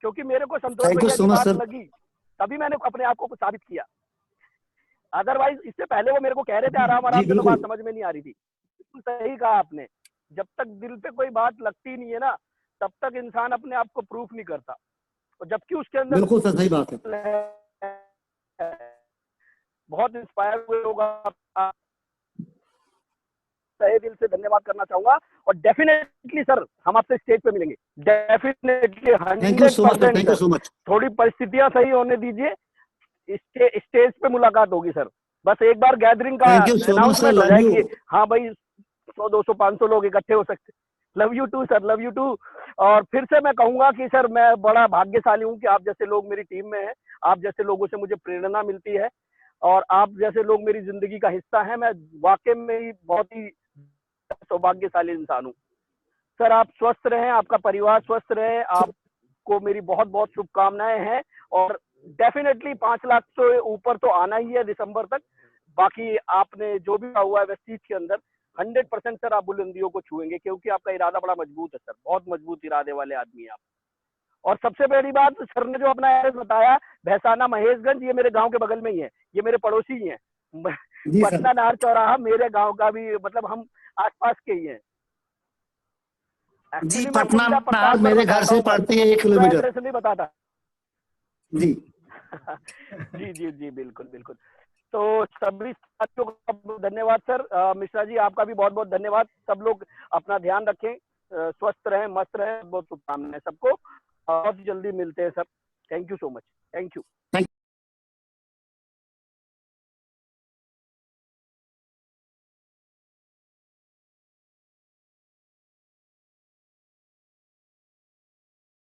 क्योंकि मेरे को संतोष भैया की बात लगी तभी मैंने अपने आप को साबित किया। अदरवाइज इससे पहले वो मेरे को कह रहे थे आराम आराम से तो बात समझ में नहीं आ रही थी। बिल्कुल सही कहा आपने, जब तक दिल पे कोई बात लगती नहीं है ना तब तक इंसान अपने आप को प्रूफ नहीं करता, और जबकि उसके अंदर बिल्कुल सही बात है। बहुत इंस्पायर हुए लोग, तहे दिल से धन्यवाद करना चाहूंगा। और डेफिनेटली सर हम आपसे स्टेज पे मिलेंगे, डेफिनेटली 100%। थोड़ी परिस्थितियां सही होने दीजिए, स्टेज पे मुलाकात होगी सर। बस एक बार गैदरिंग का अनाउंसमेंट हो जाए कि हाँ भाई 100 200 500 लोग इकट्ठे हो सकते, love you too sir, love you too. और फिर से मैं कहूंगा कि सर मैं बड़ा भाग्यशाली हूँ कि आप जैसे लोग मेरी टीम में हैं, आप जैसे लोगों से मुझे प्रेरणा मिलती है और आप जैसे लोग मेरी जिंदगी का हिस्सा हैं। मैं वाकई में ही बहुत ही सौभाग्यशाली इंसान हूँ। सर आप स्वस्थ रहें, आपका परिवार स्वस्थ रहे, आपको मेरी बहुत बहुत शुभकामनाएं हैं और डेफिनेटली 5 लाख से ऊपर तो आना ही है दिसंबर तक। बाकी आपने जो भी कहा हुआ है वेस्ट चीज के अंदर 100% सर आप बुलंदियों को छुएंगे, क्योंकि आपका इरादा बड़ा मजबूत है सर, बहुत मजबूत इरादे वाले आदमी हैं आप। और सबसे पहली बात, सर ने जो अपना एड्रेस बताया भैसाना महेशगंज, ये मेरे गांव के बगल में ही है, ये मेरे पड़ोसी ही हैं। जी सर। पटना नाहर चौराहा मेरे गांव का भी, मतलब हम आसपास के ही हैं। जी, एक्चुअली मैं पटना कुंडा नाहर प्रताप मेरे घर बताता से हूँ सर, पड़ती है 1 पूरा किलोमीटर। एड्रेस नहीं बताता। जी जी जी जी, बिल्कुल बिल्कुल। तो सभी साथियों को धन्यवाद सर। मिश्रा जी आपका भी बहुत बहुत धन्यवाद। सब लोग अपना ध्यान रखें, स्वस्थ रहें, मस्त रहें। बहुत शुभकामनाएं सबको, बहुत जल्दी मिलते हैं sir. Thank you so much, thank you.